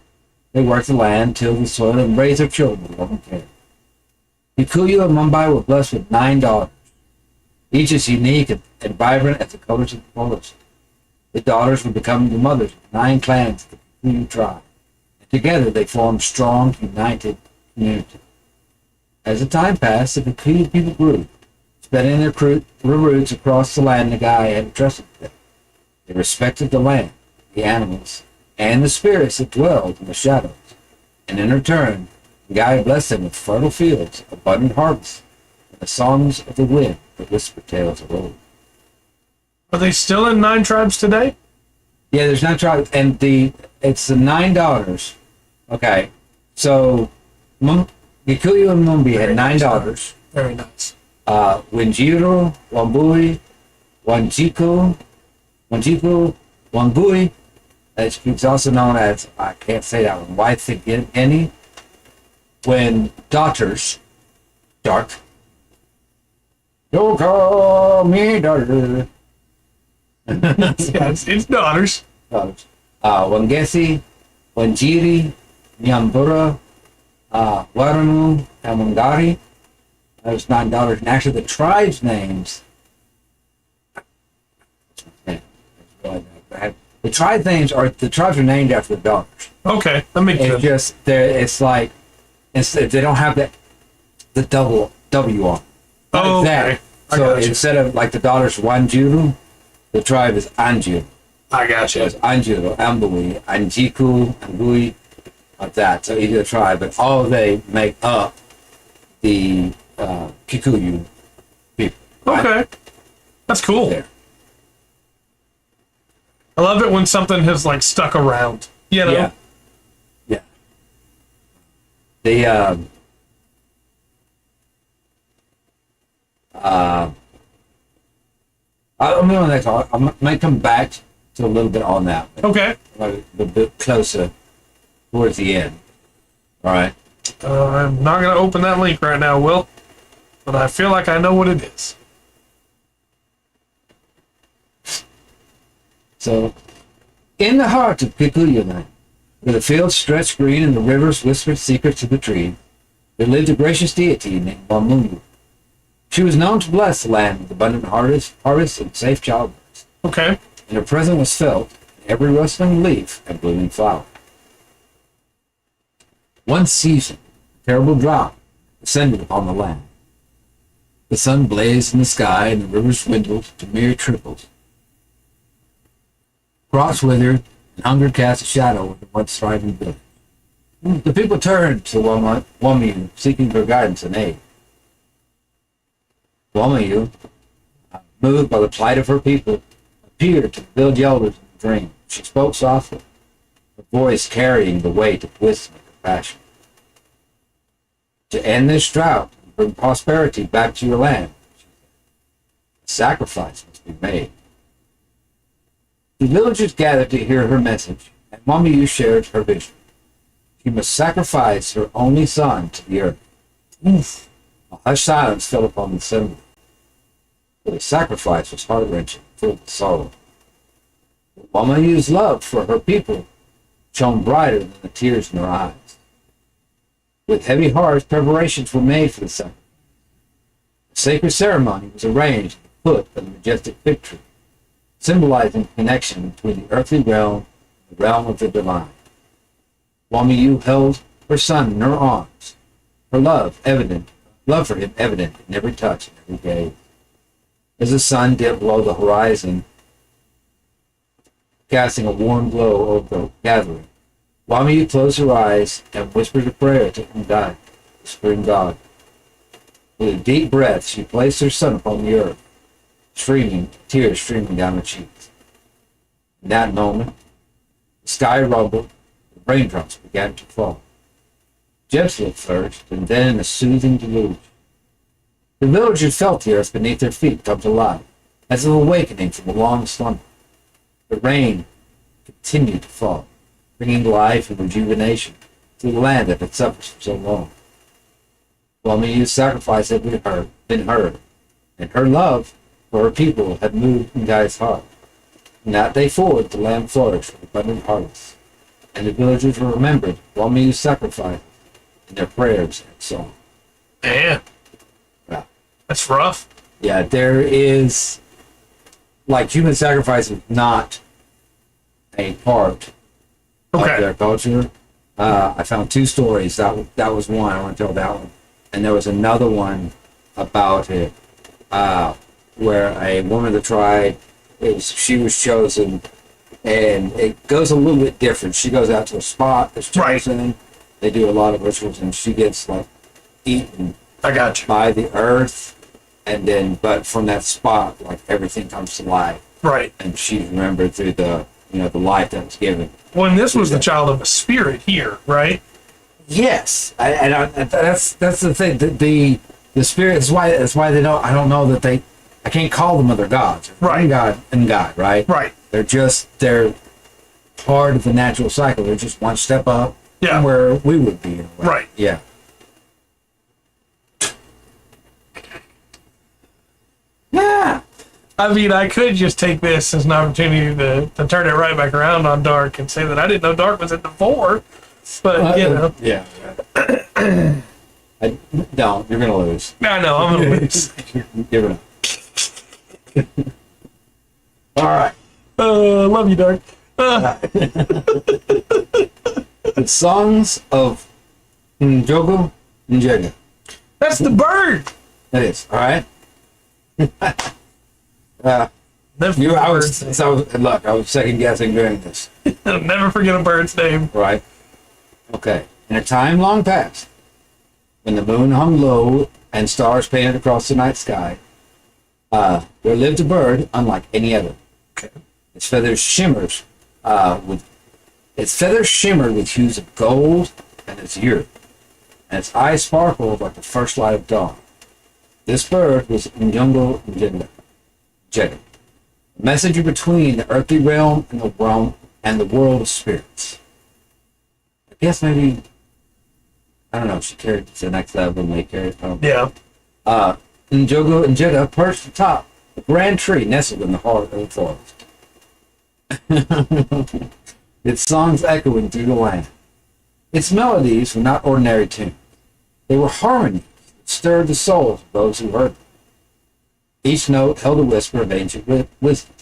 They worked the land, tilled the soil, and raised their children with loving care. Kikuyu and Mumbai were blessed with 9 daughters, each as unique and vibrant as the colors of the forest. The daughters would become the mothers of 9 clans of the Kikuyu tribe, and together they formed a strong, united community. As the time passed, the Kikuyu people grew, spreading their roots across the land Ngai had entrusted to them. They respected the land, the animals, and the spirits that dwelled in the shadows, and in return, Ngai blessed them with fertile fields, abundant harvests, and the songs of the wind that whispered tales of old. Are they still in 9 tribes today? Yeah, there's 9 tribes, and it's the 9 daughters. Okay, so Kikuyu and Mumbai had 9 daughters. Very nice. Winjiro, Wambui, Wanjiku, Wambui, it's also known as, I can't say that one, Waithigeni, when daughters, dark, don't call me daughter. Yes, it's daughters. Daughters. Wangesi, Wanjiri, Nyambura, Waramu, and Wangari. Those 9 daughters. And actually, the tribes' names. The tribes' names are named after the daughters. Okay, that makes sense. It's just it's like they don't have the double W on. Oh, okay. So instead of like the daughters Wanjuru, the tribe is Anjuru. I got you. It's Anjuru, Ambui, Anjiku, Angui, like that. So either tribe, but all they make up the Kikuyu people. Okay. Right? That's cool. There. I love it when something has like stuck around. You know? Yeah. The I'm going to I might come back to a little bit on that. Okay. A bit closer towards the end. All right. I'm not going to open that link right now, Will. But I feel like I know what it is. So, in the heart of Kikuyu land, where the fields stretched green and the rivers whispered secrets of the tree, there lived a gracious deity named Wamungu. She was known to bless the land with abundant harvest and safe childbirth, Okay. and her presence was felt in every rustling leaf and blooming flower. One season, a terrible drought descended upon the land. The sun blazed in the sky, and the rivers dwindled to mere trickles. Crops withered, and hunger cast a shadow over the once thriving village. The people turned to Wamayu, seeking for guidance and aid. Wamayu, moved by the plight of her people, appeared to the village elders in a dream. She spoke softly, her voice carrying the weight of wisdom and compassion. To end this drought and bring prosperity back to your land, a sacrifice must be made. The villagers gathered to hear her message, and Wamayu shared her vision. She must sacrifice her only son to the earth. A hushed silence fell upon the assembly. For the sacrifice was heart-wrenching, filled with sorrow. But Wamayu's love for her people shone brighter than the tears in her eyes. With heavy hearts, preparations were made for the sacrifice. A sacred ceremony was arranged at the foot of the majestic fig tree, symbolizing connection between the earthly realm and the realm of the divine. Wamayu held her son in her arms, her love for him evident in every touch and every gaze. As the sun dipped below the horizon, casting a warm glow over the gathering, Wamayu closed her eyes and whispered a prayer to Ungai, the spring god. With a deep breath, she placed her son upon the earth, tears streaming down her cheeks. In that moment, the sky rumbled, the raindrops began to fall. Gently at first, and then in a soothing deluge. The villagers felt the earth beneath their feet come to life, as if awakening from a long slumber. The rain continued to fall, bringing life and rejuvenation to the land that had suffered for so long. Wamayu's sacrifice had been heard, and her love for her people had moved Ngai's heart. From that day forward, the land flourished with abundant harvests, and the villagers were remembered Wamayu's sacrifice in their prayers and song. Man, Yeah. that's rough. Yeah, there is, like, human sacrifice is not a part of their culture. I found two stories. That was one. I want to tell that one. And there was another one about it, where a woman of the tribe, she was chosen, and it goes a little bit different. She goes out to a spot that's chosen. They do a lot of rituals, and she gets, like, eaten by the earth, and then, but from that spot, like, everything comes to life. Right. And she's remembered through the the life that was given. Well, and this was the child of a spirit here, right? Yes, that's the thing. The spirit is why they don't. I don't know that they. I can't call them other gods. Right. God and God. Right. Right. They're part of the natural cycle. They're just one step up from where we would be. In a way. Right. Yeah. Yeah. I mean, I could just take this as an opportunity to turn it right back around on Dark and say that I didn't know Dark was at the 4, but Yeah. No, you're gonna lose. I know I'm gonna lose. Give it up. All right. Love you, Dark. The songs of Njogo Njega. That's the bird. That is all right. Look, I was second guessing during this. I'll never forget a bird's name. Right. Okay. In a time long past, when the moon hung low and stars painted across the night sky, there lived a bird unlike any other. Okay. Its feathers shimmered with hues of gold and azure, and its eyes sparkled like the first light of dawn. This bird was Nyongo Njega, a messenger between the earthly realm and the world of spirits. I guess maybe, I don't know, she carried it to the next level and they carried it home. Yeah. Njogo Njega perched atop a grand tree nestled in the heart of the forest. Its songs echoing through the land. Its melodies were not ordinary tunes. They were harmonies that stirred the souls of those who heard them. Each note held a whisper of ancient wisdom,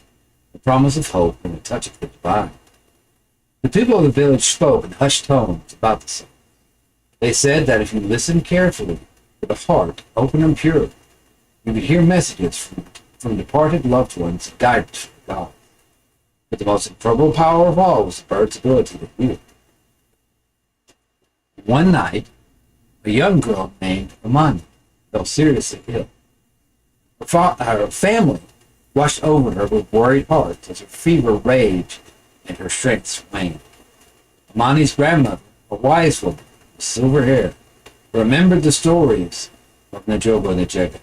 the promise of hope, and a touch of the divine. The people of the village spoke in hushed tones about the song. They said that if you listened carefully, with a heart open and pure, you could hear messages from departed loved ones, guidance from God. But the most incredible power of all was the bird's ability to hear. One night, a young girl named Amani fell seriously ill. Her family watched over her with worried hearts as her fever raged and her strength waned. Amani's grandmother, a wise woman with silver hair, remembered the stories of Najogo Njega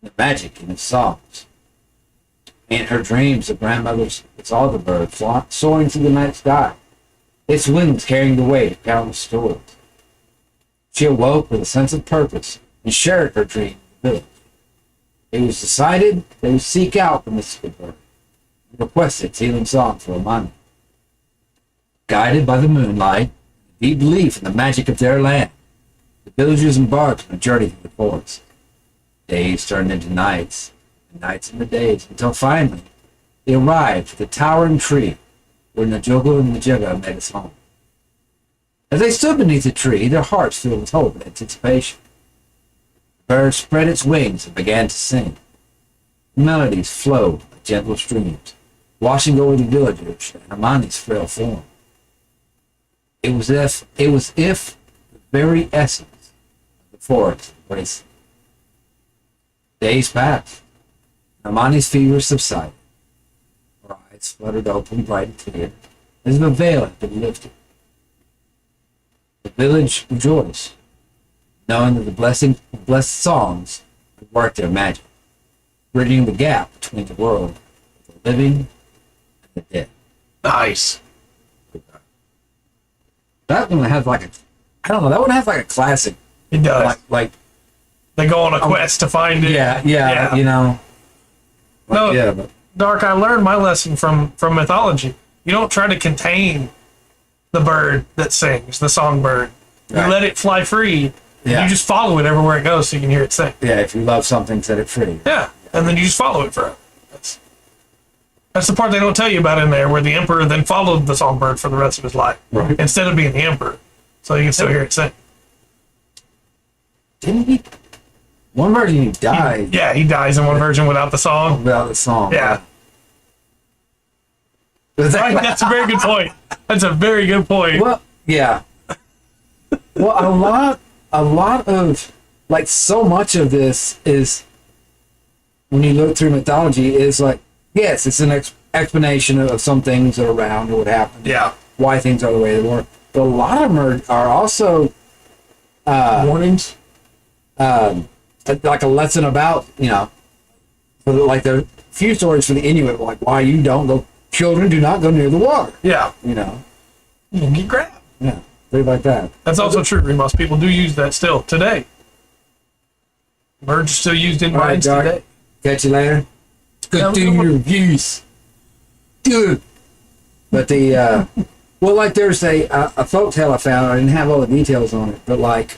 and the magic in his songs. In her dreams, the grandmother saw the bird soaring through the night sky, its wings carrying the weight of countless stories. She awoke with a sense of purpose and shared her dream with the village. It was decided they would seek out the mystical bird and request its healing song for Amani. Guided by the moonlight and a deep belief in the magic of their land, the villagers embarked on a journey through the forest. Days turned into nights, and nights into days, until finally they arrived at the towering tree where Najogo Njega made his home. As they stood beneath the tree, their hearts filled with hope and anticipation. The bird spread its wings and began to sing. Melodies flowed like gentle streams, washing over the villagers and Amani's frail form. It was if the very essence of the forest embraced them. Days passed. Amani's fever subsided. Her eyes fluttered open, bright and clear, as if a veil had been lifted. The village rejoiced, knowing that the blessed songs would work their magic, bridging the gap between the world of the living and the dead. Nice. That one has like that one has like a classic. It does. Like they go on a quest to find it. Yeah. You know. No, Yeah, but Dark, I learned my lesson from mythology. You don't try to contain the bird that sings, the songbird. You Right. let it fly free. Yeah. You just follow it everywhere it goes so you can hear it sing. yeah, if you love something, set it free. Yeah, and then you just follow it forever. That's the part they don't tell you about in there, where the emperor then followed the songbird for the rest of his life, Right. instead of being the emperor, so you can still hear it sing. Didn't he? One version he died Yeah, he dies in one version without the song. without the song. Yeah, Right. that's a very good point. That's a very good point. Well, yeah. Well, a lot of, like, so much of this is, when you look through mythology, is like, yes, it's an explanation of some things that are around or what happened. Yeah. Why things are the way they were. But a lot of them are also Warnings. like a lesson about, for like there are few stories for the Inuit, like why you don't go, children do not go near the water, Yeah. you know. You can get grabbed. Yeah, things like that. That's also true. Most people do use that still today. Birds are still used in All right, mines Doc. today. Catch you later. Good doing your reviews. Good. But the, well, like there's a folktale I found, I didn't have all the details on it, but like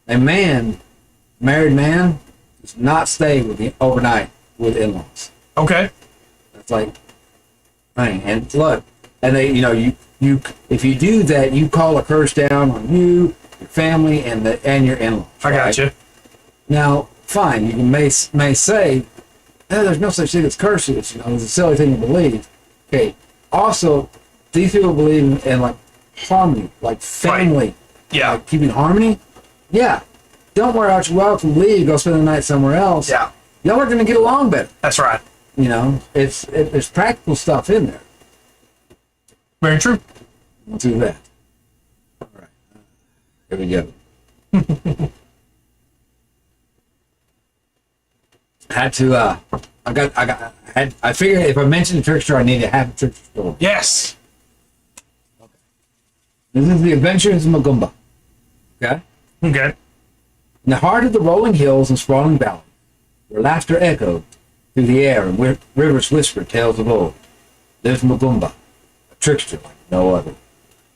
a married man, does not stay overnight with in-laws. Okay. That's like, thing. And look, and they, you if you do that, you call a curse down on you, your family, and your in-laws. I got you. Now, fine, you may say, there's no such thing as curses. It's a silly thing to believe. Okay. Also, these people believe in like harmony, like family, Yeah. like keeping harmony. Yeah. Don't wear out your welcome. Leave. Go spend the night somewhere else. Yeah. Y'all are gonna get along better. That's right. There's practical stuff in there. Very true. We'll do that. All right. Here we go. Had to. I figured if I mentioned the trickster, I need to have a trickster story. Yes. This is the Adventures of Magumba. Okay. Okay. In the heart of the rolling hills and sprawling valleys, where laughter echoed through the air and rivers whispered tales of old, lives Magumba, a trickster like no other.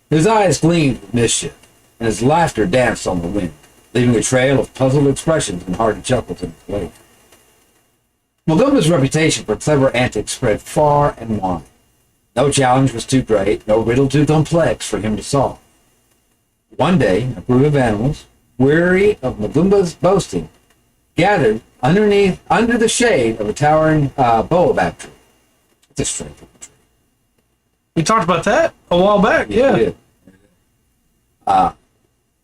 His eyes gleamed with mischief, and his laughter danced on the wind, leaving a trail of puzzled expressions and hearty chuckles in his wake. Magumba's reputation for clever antics spread far and wide. No challenge was too great, no riddle too complex for him to solve. One day, a group of animals, weary of Magumba's boasting, gathered under the shade of a towering baobab tree. It's a strength of a tree. We talked about that a while back. Yeah. We did.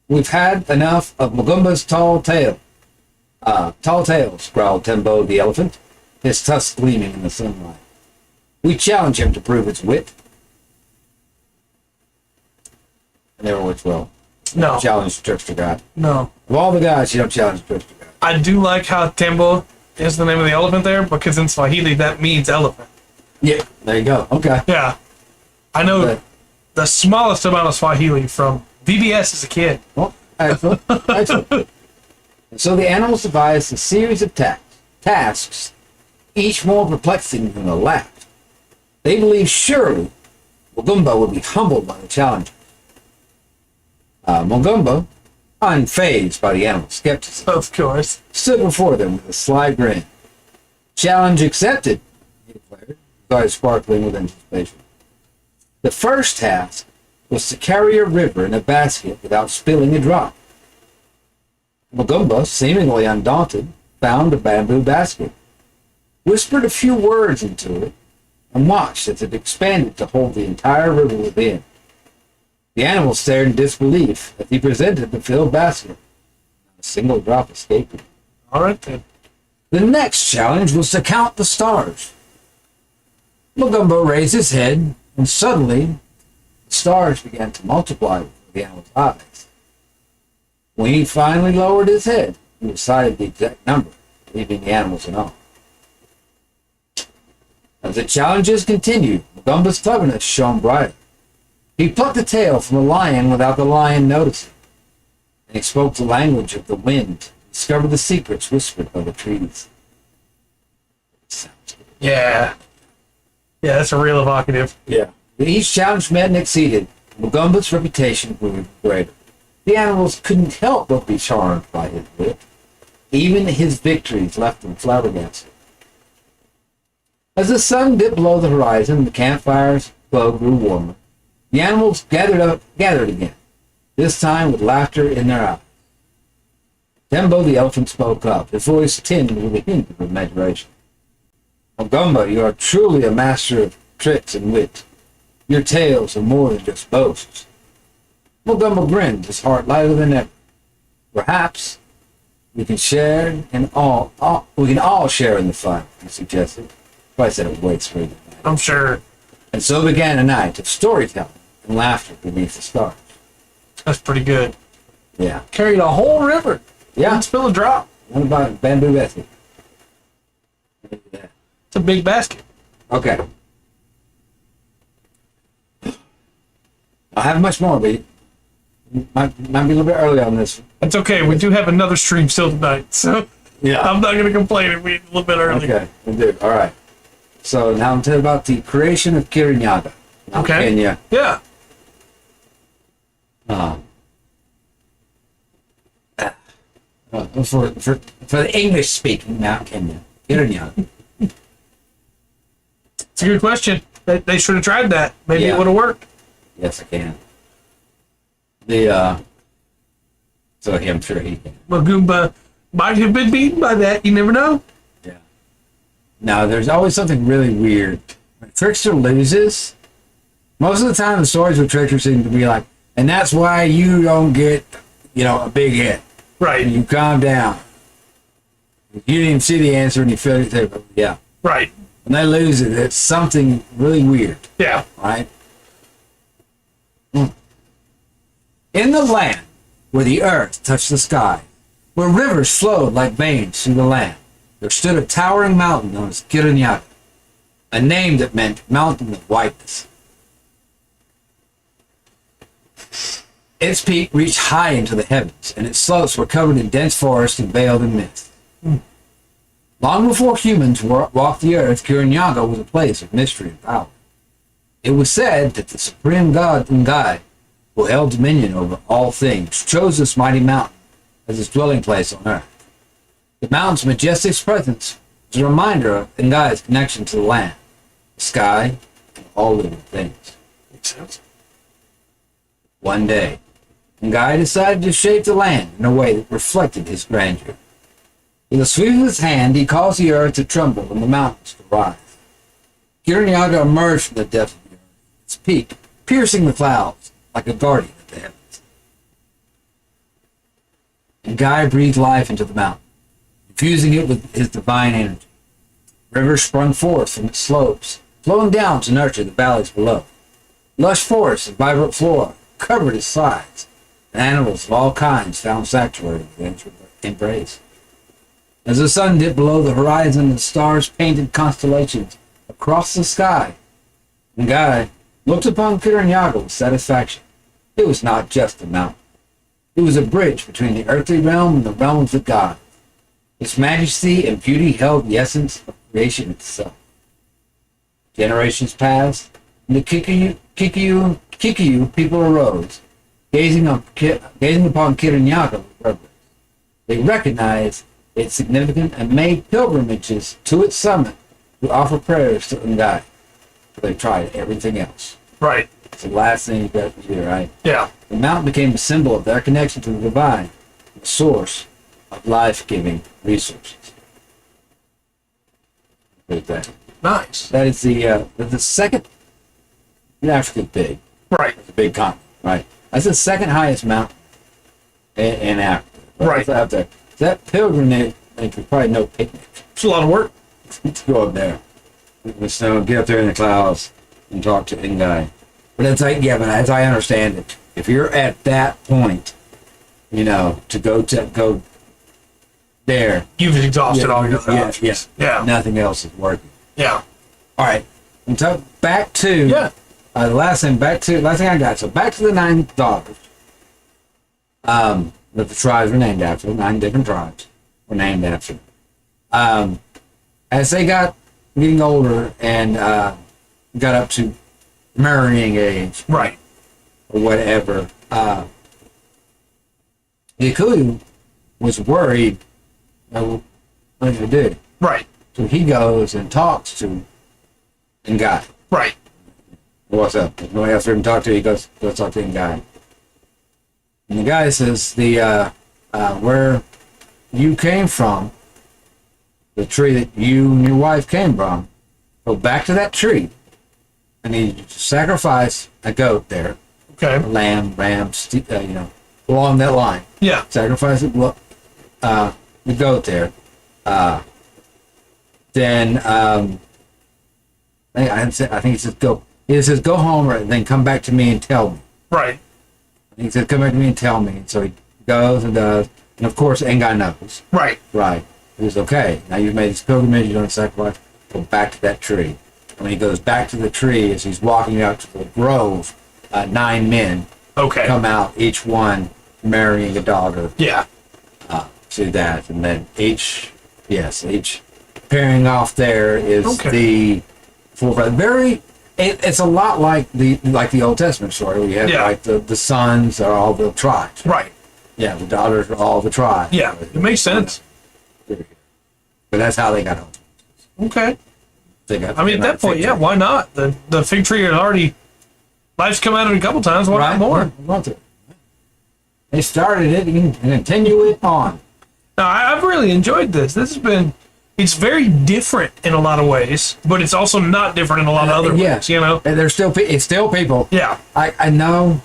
We've had enough of Magumba's tall tales, growled Tembo the elephant, his tusks gleaming in the sunlight. We challenge him to prove his wit. Never works well. No. Challenge the trickster god. No. Of all the guys, you don't challenge the trickster god. I do like how Tembo is the name of the elephant there, because in Swahili that means elephant. Yeah, there you go. Okay. Yeah. I know the smallest amount of Swahili from VBS as a kid. Well, excellent. Excellent. And so the animals devised a series of tasks, each more perplexing than the last. They believed surely Magumba would be humbled by the challenge. Magumba, unfazed by the animal's skepticism, Of course. stood before them with a sly grin. Challenge accepted, he declared, his eyes sparkling with anticipation. The first task was to carry a river in a basket without spilling a drop. Magumba, seemingly undaunted, found a bamboo basket, whispered a few words into it, and watched as it expanded to hold the entire river within. The animal stared in disbelief as he presented the filled basket. Not a single drop escaped him. All right, then. The next challenge was to count the stars. Magumba raised his head, and suddenly the stars began to multiply before the animal's eyes. When he finally lowered his head, he recited the exact number, leaving the animals in awe. As the challenges continued, Magumba's cleverness shone brighter. He plucked a tail from a lion without the lion noticing, and he spoke the language of the wind, discovered the secrets whispered by the trees. Sounds good. Yeah. Yeah, that's a real evocative. Yeah. When each challenge met and exceeded, Magumba's reputation grew greater. The animals couldn't help but be charmed by his wit. Even his victories left them flabbergasted. As the sun dipped below the horizon and the campfire's glow grew warmer, the animals gathered again, this time with laughter in their eyes. Tembo the elephant spoke up, his voice tinged with a hint of imagination. Magumba, you are truly a master of tricks and wit. Your tales are more than just boasts. Magumba grinned, his heart lighter than ever. Perhaps we can all share in the fun, he suggested. Probably said it way sweeter than that. I'm sure. And so began a night of storytelling and laughter beneath the stars. That's pretty good. Yeah. Carried a whole river. Yeah. Didn't spill a drop. What about bamboo basket? It's a big basket. Okay. I have much more, but might be a little bit early on this. That's okay. We do have another stream still tonight, so Yeah. I'm not going to complain if we're a little bit early. Okay, we do. All right. So now I'm telling about the creation of Kirinyaga. Mount Okay. Kenya. Yeah. For the English speaking Mount Kenya. Kirinyaga. It's a good question. They should have tried that. Maybe Yeah. it would have worked. Yes, I can. So I'm sure he can. Magumba might have been beaten by that. You never know. Yeah. Now, there's always something really weird. When Trickster loses, most of the time the stories with Trickster seem to be like, and that's why you don't get, a big hit. Right. And you calm down. You didn't even see the answer and you feel it. Yeah. Right. When they lose it, it's something really weird, Yeah. right? In the land where the earth touched the sky, where rivers flowed like veins through the land, there stood a towering mountain known as Kirinyaga, a name that meant mountain of whiteness. Its peak reached high into the heavens, and its slopes were covered in dense forest and veiled in mist. Long before humans walked the earth, Kirinyaga was a place of mystery and power. It was said that the supreme god Ngai, who held dominion over all things, chose this mighty mountain as his dwelling place on earth. The mountain's majestic presence was a reminder of Ngai's connection to the land, the sky, and all living things. Makes sense. One day, Guy decided to shape the land in a way that reflected his grandeur. With a sweep of his hand, he caused the earth to tremble and the mountains to rise. Kirinyaga emerged from the depths of the earth, its peak piercing the clouds like a guardian of the heavens. And Guy breathed life into the mountain, infusing it with his divine energy. Rivers sprung forth from its slopes, flowing down to nurture the valleys below. Lush forests and vibrant flora covered its sides, and animals of all kinds found sanctuary within its embrace. As the sun dipped below the horizon and stars painted constellations across the sky, Guy looked upon Kirinyaga with satisfaction. It was not just a mountain. It was a bridge between the earthly realm and the realms of God. Its majesty and beauty held the essence of creation itself. Generations passed, and the Kikuyu people arose, gazing upon Kirinyaga with reverence. They recognized its significance and made pilgrimages to its summit to offer prayers to Ngai. They tried everything else. Right. It's the last thing you got to do, right? Yeah. The mountain became a symbol of their connection to the divine, the source of life-giving resources. With that. Nice. That is the second. Africa's big. Right. It's a big continent, right? That's the second highest mountain in Africa. Right. It's out there. That pilgrimage, there's probably no picnic It's a lot of work. to go up there. The snow, get up there in the clouds and talk to Ngai. But it's like, yeah, but as I understand it, if you're at that point, to go there, You've exhausted all your options. Yeah. nothing else is working. Yeah. All right, and so back to the last thing I got. So back to the 9 daughters. That the tribes were named after. 9 different tribes were named after. As they got getting older and got up to marrying age, Right. or whatever, Kikuyu was worried. What did he do? Right. So he goes and talks to Ngai. Right. What's up? There's nobody else for him to talk to. He goes talk to Ngai. And the guy says, where you came from, the tree that you and your wife came from, go back to that tree. I need you to sacrifice a goat there, Okay. a lamb, ram, along that line. Yeah. Sacrifice the goat there. Then I think he says go. He says go home and then come back to me and tell me. Right. He said come back to me and tell me. And so he goes and does, and of course Ngai knows. Right. Right. He was okay. Now you've made this pilgrimage. You're going to sacrifice. Go back to that tree. And when he goes back to the tree, as he's walking out to the grove, 9 men Okay. come out, each one marrying a daughter. Yeah. To that, and then each pairing off there is the four. It's a lot like the Old Testament story. We have like the sons are all the tribes. Right. Yeah, the daughters are all the tribes. Yeah. It makes sense. But that's how they got home. Okay. At that point, yeah, why not? The fig tree had already life's come out of it a couple times. Why not more? They started it and continue it on. Now, I've really enjoyed this. It's very different in a lot of ways, but it's also not different in a lot of other ways, And there's it's still people. Yeah. I know,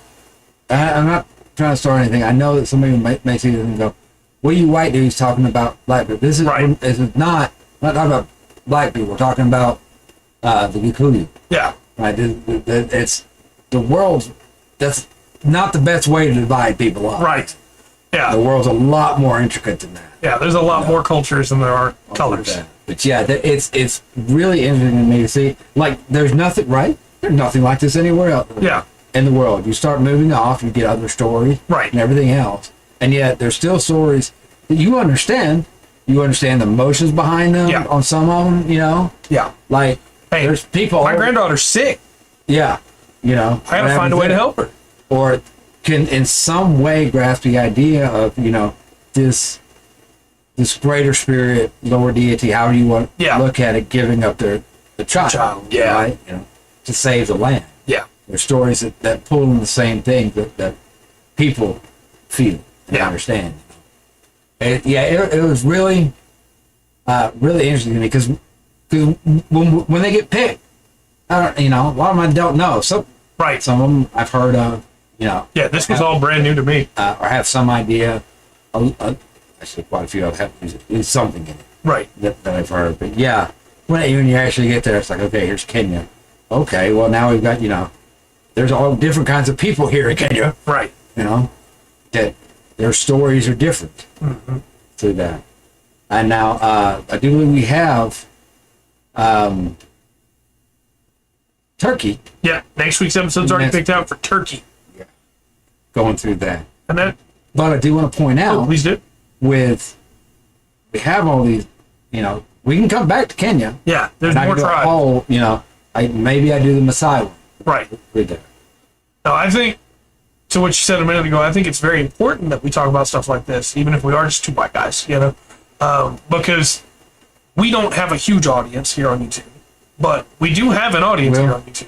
I'm not trying to start anything. I know that somebody may see this and go, what are you white dudes talking about black people? This is not, we're not talking about black people. We're talking about the Kikuyu. Yeah. Right? It's the world, that's not the best way to divide people up. Right. Yeah. The world's a lot more intricate than that. Yeah, there's a lot more cultures than there are colors. But yeah, it's really interesting to me to see. Like, there's nothing like this anywhere else. Yeah. In the world, you start moving off, you get other stories, right, and everything else, and yet there's still stories that you understand. You understand the emotions behind them. Yeah. On some of them, Yeah. Like, hey, there's people. My granddaughter's sick. Yeah. I gotta find a way to help her. Or can in some way grasp the idea of this greater spirit, lower deity, however you want to look at it, giving up the child, right, to save the land. Yeah, there's stories that pull in the same thing that people feel and Yeah. understand. It was really, really interesting to me because when they get picked, I don't, a lot of them I don't know. Right. Some of them I've heard of, Yeah, this was all brand new to me. or have some idea. Actually, quite a few of them have at least something in it Right. that I've heard. But yeah, when you actually get there, it's like, okay, here's Kenya. Okay, well now we've got, there's all different kinds of people here in Kenya. Right. That their stories are different through that. And now I do believe we have Turkey Yeah, next week's episode's already picked out for Turkey. going through that. And that, But I do want to point out, please do. we have all these, we can come back to Kenya. Yeah, there's And I more can go, tribes. maybe I do the Maasai one. Right. Right there. No, I think, to what you said a minute ago, I think it's very important that we talk about stuff like this, even if we are just two white guys, because we don't have a huge audience here on YouTube, but we do have an audience here on YouTube.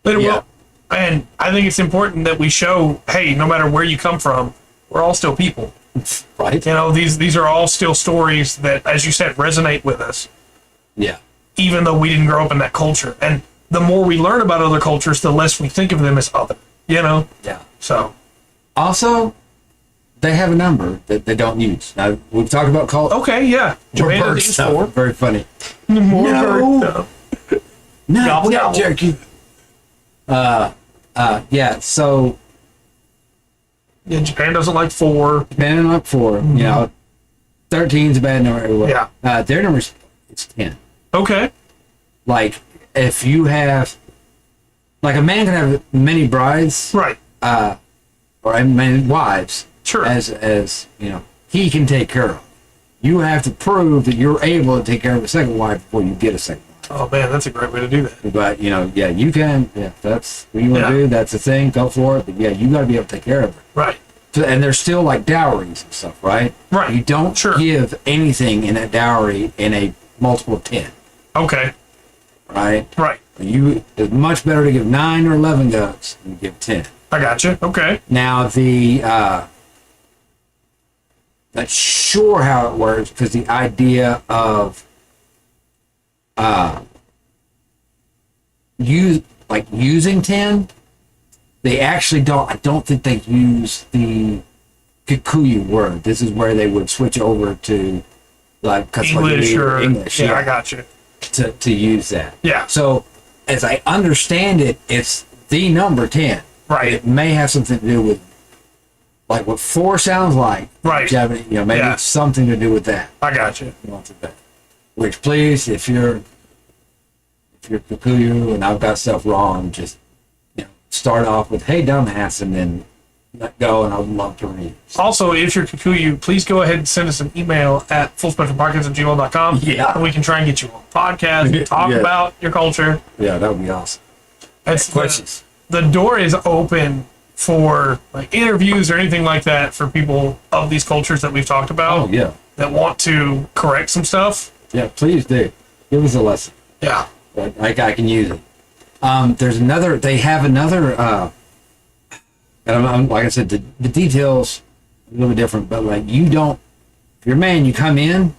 But it will. And I think it's important that we show, hey, no matter where you come from, we're all still people. Right. These are all still stories that, as you said, resonate with us. Yeah. Even though we didn't grow up in that culture. And the more we learn about other cultures, the less we think of them as other, Yeah. So, Also, they have a number that they don't use. Now, we've talked about call. okay, yeah. More Japan bird is stuff. 4. Very funny. More No. bird stuff. No, Gobble, yeah, gobble. jerky. Yeah. So Yeah, Japan doesn't like 4. depending on 4, 13 is a bad number everywhere. Yeah. Their number is 10. Okay. Like if you have, like a man can have many brides, Right. or many wives, Sure. as he can take care of. You have to prove that you're able to take care of a second wife before you get a second wife. Oh, man, that's a great way to do that. But you can. Yeah, that's what you want to Yeah. do. That's the thing. Go for it. But yeah, you got to be able to take care of her. Right. So, and there's still like dowries and stuff, right? Right. You don't Sure. give anything in that dowry in a multiple of 10, Okay. right? Right. It's much better to give 9 or 11 goats than give 10. I gotcha. Okay. Now not sure how it works because the idea of using 10, they actually don't. I don't think they use the Kikuyu word. This is where they would switch over to English or English. Yeah, I gotcha. To use that. Yeah. So as I understand it, it's the number 10. Right. It may have something to do with like what 4 sounds like. Right. Maybe Yeah. it's something to do with that. I gotcha. Which, please, if you're Kikuyu and I've got stuff wrong, just start off with "Hey, dumbass," and then let go, and I'd love to read. Also, if you're Kikuyu, please go ahead and send us an email at fullspectrumpodcast@gmail.com. Yeah. And we can try and get you on a podcast and talk Yeah. about your culture. Yeah, that would be awesome. It's Questions? The door is open for like interviews or anything like that for people of these cultures that we've talked about Oh yeah, that want to correct some stuff. yeah. Please do give us a lesson. Yeah. Like I can use it. There's another. They have another. And like I said, the details a little bit different. But like you don't. If you're a man, you come in.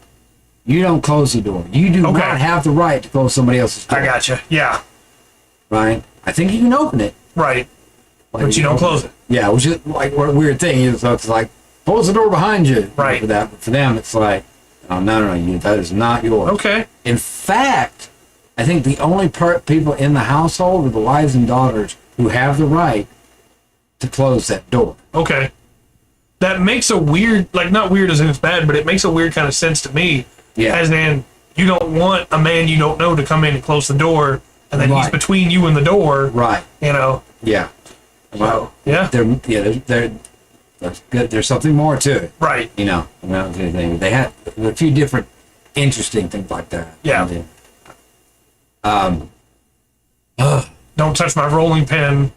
You don't close the door. You do Okay. not have the right to close somebody else's door. I gotcha. Yeah. Right. I think you can open it. Right. Like, But you don't close it. Yeah, which is like what a weird thing is. So it's like close the door behind you. Right. For that, but for them, it's like, oh no, that is not yours. Okay. In fact, I think the only people in the household are the wives and daughters who have the right to close that door. Okay. That makes a weird, like not weird as in it's bad, but it makes a weird kind of sense to me. Yeah. As in, you don't want a man you don't know to come in and close the door, and then he's Right. between you and the door. Right. So, Yeah. Well, yeah. There's good. There's something more to it. Right. They had a few different interesting things like that. Yeah. Don't touch my rolling pin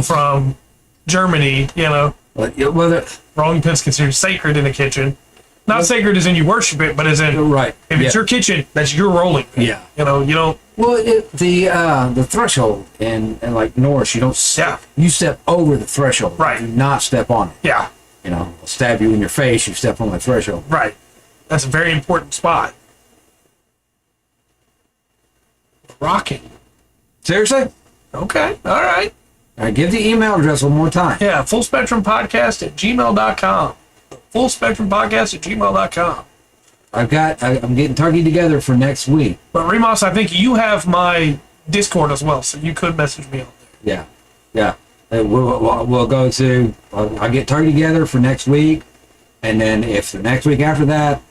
from Germany, Well, Rolling pin's considered sacred in the kitchen. Not sacred as in you worship it, but as in right. if it's your kitchen, that's your rolling pin. Yeah. You don't. Well, the threshold and like Norse, you don't step. Yeah. You step over the threshold. Right. You do not step on it. Yeah. I'll stab you in your face. You step on my threshold. Right. That's a very important spot. Rocking. Seriously? Okay. All right. All right, give the email address one more time. Yeah, fullspectrumpodcast@gmail.com. Fullspectrumpodcast@gmail.com. I'm getting turkey together for next week. But Remus, I think you have my Discord as well, so you could message me on there. Yeah. We'll go to. I'll get turkey together for next week, and then if the next week after that,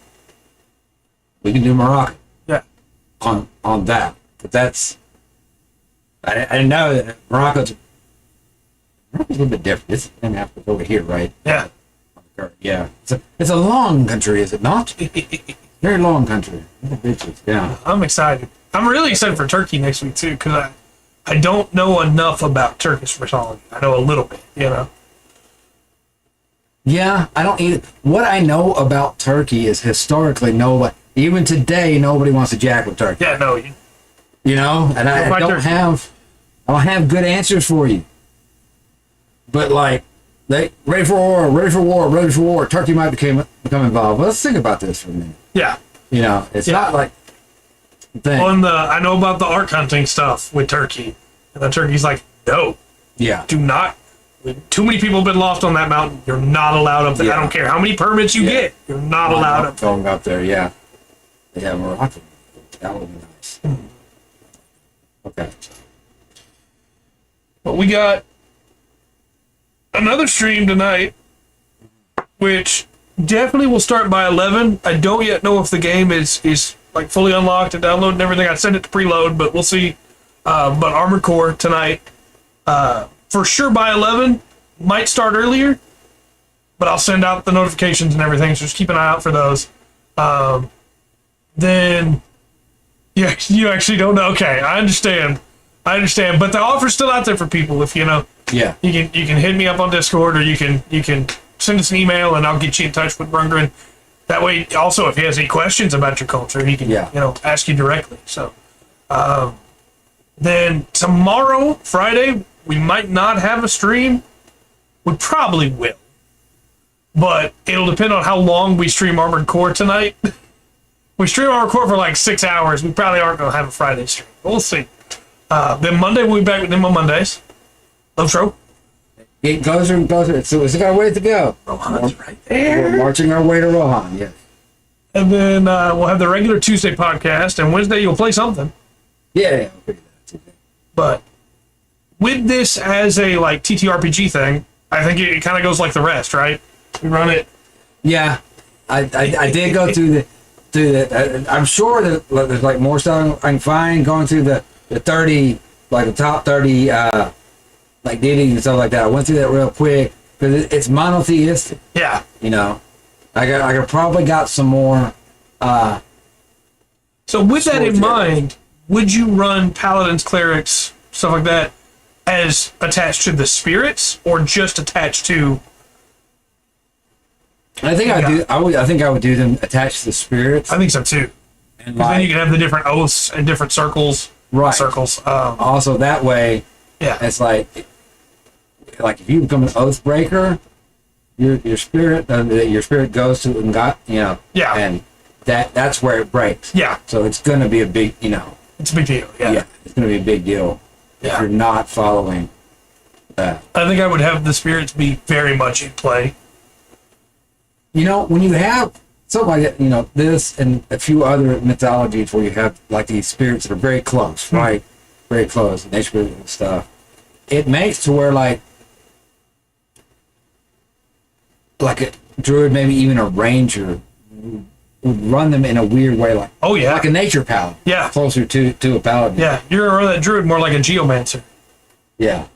we can do Morocco. Yeah. On that, but that's. I didn't know that Morocco's a little bit different. It's in Africa over here, right? Yeah. Yeah. It's a long country, is it not? Very long country. Yeah. I'm excited. I'm really excited for Turkey next week too, because I don't know enough about Turkish mythology. I know a little bit, Yeah, I don't either. What I know about Turkey is historically nobody, even today, nobody wants to jack with Turkey. Yeah, no. And I don't have good answers for you. But like, they ready for war. Turkey might become involved. Let's think about this for a minute. Yeah. It's not like. I know about the ark hunting stuff with Turkey, and the Turkey's like, no, Yeah. do not. Too many people have been lost on that mountain. You're not allowed up there. Yeah. I don't care how many permits you get. You're not allowed up there. Going up there, yeah. Yeah, Morocco. That would be nice. Okay. But we got another stream tonight, which definitely will start by 11. I don't yet know if the game is like fully unlocked and downloaded and everything. I sent it to preload, but we'll see. But Armored Core tonight, for sure by 11. Might start earlier, but I'll send out the notifications and everything, so just keep an eye out for those. Then, yeah, you actually don't know. Okay, I understand, but the offer's still out there for people. If Yeah. you can hit me up on Discord, or you can send us an email, and I'll get you in touch with Brungren. That way, also, if he has any questions about your culture, he can ask you directly. So, then tomorrow, Friday, we might not have a stream. We probably will, but it'll depend on how long we stream Armored Core tonight. We stream Armored Core for like 6 hours. We probably aren't going to have a Friday stream. We'll see. Then Monday, we'll be back with them on Mondays. Outro. It goes and goes. So it's got a way to go. Rohan's right there. We're marching our way to Rohan, yes. And then we'll have the regular Tuesday podcast, and Wednesday you'll play something. Yeah. I'll figure that out. But with this as a like TTRPG thing, I think it kind of goes like the rest, right? We run it. Yeah, I did go through the. I'm sure that there's like more stuff I can find going through the 30, like the top 30 like deities and stuff like that. I went through that real quick because it's monotheistic. Yeah. I could probably got some more. So with that in mind, would you run paladins, clerics, stuff like that, as attached to the spirits, or just attached to? I think I think I would do them attached to the spirits. I think so too. And then you can have the different oaths and different circles. Right. Circles. Also, that way, yeah. It's like if you become an oath breaker, your spirit goes to and God, Yeah. and that's where it breaks. Yeah. So it's gonna be a big, It's a big deal. Yeah. It's gonna be a big deal if you're not following that. I think I would have the spirits be very much in play. When you have something like that, this and a few other mythologies where you have like these spirits that are very close, right? Very close, nature and stuff. It makes to where like a druid, maybe even a ranger, would run them in a weird way, like like a nature paladin. Yeah. Closer to a paladin. Yeah, you're gonna run that druid more like a geomancer. Yeah.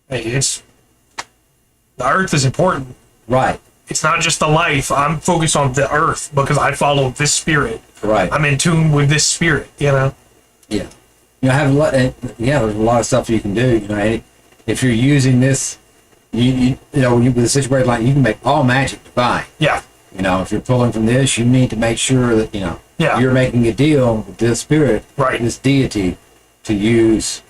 Hey, the earth is important. Right. It's not just the life. I'm focused on the earth because I follow this spirit. Right. I'm in tune with this spirit. Yeah. Have a lot. There's a lot of stuff you can do. If you're using this, with a situation like you can make all magic divine. Yeah. If you're pulling from this, you need to make sure that you're making a deal with this spirit, right? This deity, to use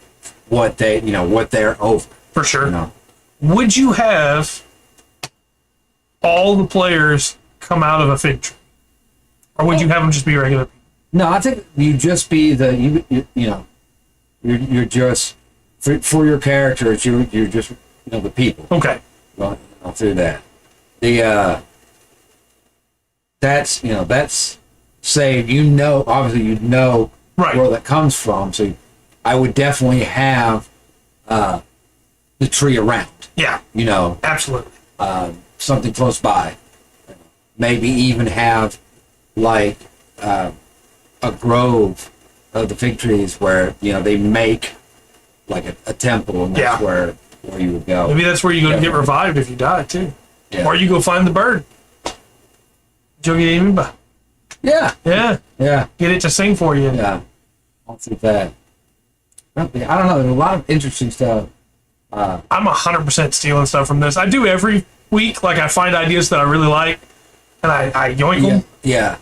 what they're over. For sure. Would you have all the players come out of a fig tree, or would you have them just be regular people? No, I think you just be you're just for your characters. You're just the people Okay. going through that. The that's say obviously Right. where that comes from. So I would definitely have the tree around. Yeah. Absolutely. Something close by. Maybe even have like a grove of the fig trees where they make like a temple, and that's where you would go. Maybe that's where you go to get revived if you die too, or you go find the bird. Yeah. Yeah. Yeah. Get it to sing for you. Yeah. I'll see that. I don't know. There's a lot of interesting stuff. I'm 100% stealing stuff from this. I do every week. Like, I find ideas that I really like, and I yoink them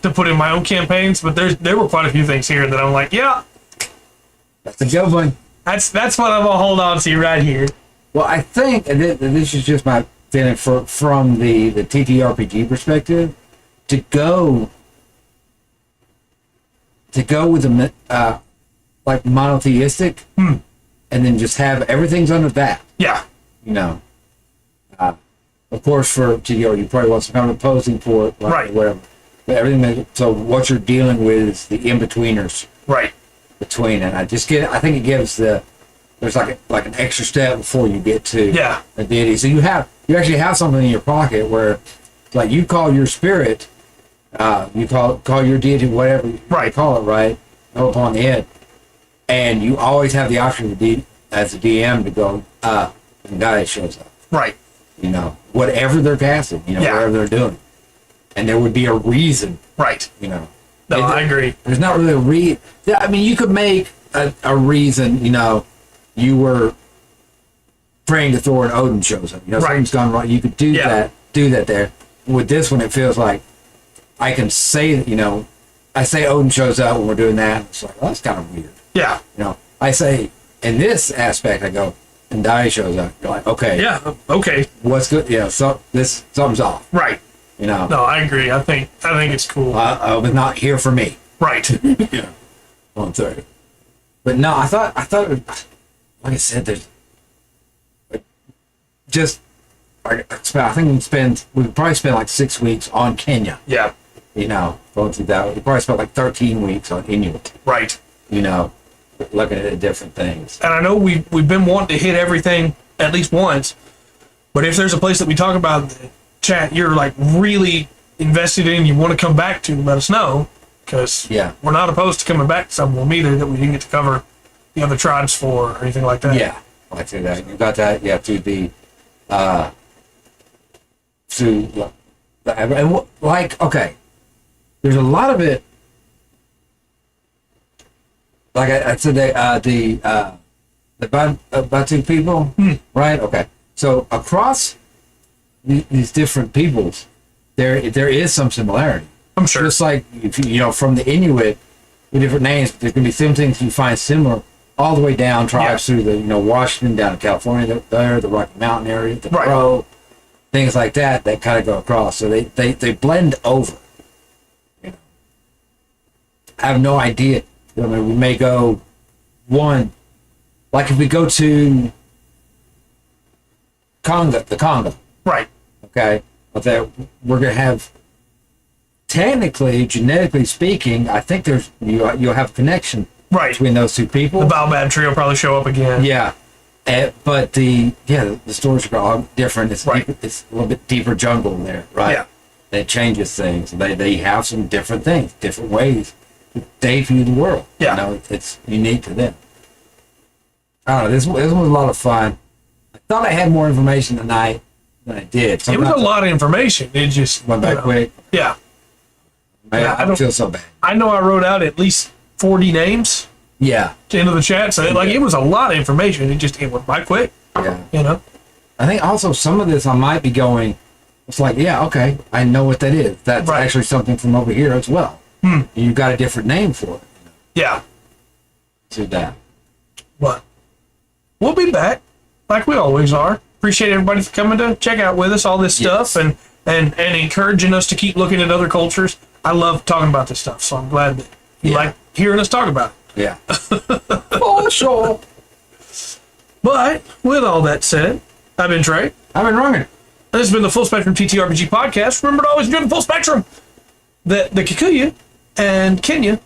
to put in my own campaigns. But there were quite a few things here that I'm like, that's a good one. That's what I'm gonna hold on to right here. Well, I think, and this is just my feeling from the TTRPG perspective, to go with a like monotheistic, and then just have everything's under that. Yeah. Of course, for TTR, you probably want some kind of opposing for it, right? Whatever. But everything. So what you're dealing with is the in-betweeners. Right. Between it, I think it gives there's like an extra step before you get to a deity. So you actually have something in your pocket where, like, you call your spirit, you call your deity, whatever you call it, right? Go up on the head, and you always have the option as a DM to go, and guy shows up, right? Whatever they're casting, whatever they're doing, and there would be a reason, right? No, I agree. There's not really a reason. I mean, you could make a reason, you were praying to Thor and Odin shows up. Something's gone wrong. You could do that there. With this one, it feels like I can say that, I say Odin shows up when we're doing that. It's like, well, that's kind of weird. Yeah. I say, in this aspect, I go, and Dai shows up. You're like, okay. Yeah, okay. What's good? Something's off. Right. No, I agree. I think it's cool. But not here for me. Right. Yeah. 130. But no, I thought, like I said, there's just, I think we probably spend like 6 weeks on Kenya. Yeah. Going through that. We probably spent like 13 weeks on Inuit. Right. Looking at different things. And I know we've been wanting to hit everything at least once, but if there's a place that we talk about in the chat you're like really invested in, you want to come back to, let us know, because we're not opposed to coming back to some of them either that we didn't get to cover the other tribes for or anything like that. Yeah, I'd say that. You got that, through the okay, there's a lot of it. Like I said, the Batu people, right? Okay, so across these different peoples, there is some similarity. I'm sure. Just like if from the Inuit, with different names, there's gonna be some things you find similar all the way down tribes through the Washington down to California, the Rocky Mountain area, the Crow, things like that kind of go across. So they blend over. I have no idea. I mean, we may go one, like if we go to the Congo. Right. Okay. That we're going to have, technically, genetically speaking, I think you'll have a connection between those two people. The Baobab tree will probably show up again. Yeah. But the stories are all different. It's it's a little bit deeper jungle there, right? Yeah. That changes things. They have some different things, different ways they view the world. Yeah. It's unique to them. I don't know. This was a lot of fun. I thought I had more information tonight than I did. Sometimes it was a lot of information. It just went by quick. Yeah. Man, I don't feel so bad. I know I wrote out at least 40 names. Yeah. Into the chat, so it was a lot of information. It went by quick. Yeah. I think also some of this I might be going. It's like, okay, I know what that is. That's actually something from over here as well. You've got a different name for it. Yeah. To that. But we'll be back, like we always are. Appreciate everybody for coming to check out with us all this stuff, and and encouraging us to keep looking at other cultures. I love talking about this stuff, so I'm glad that you like hearing us talk about it. Yeah. For sure. But with all that said, I've been Trey. I've been wrong. This has been the Full Spectrum TTRPG podcast. Remember to always enjoy the full spectrum. The Kikuyu and Kenya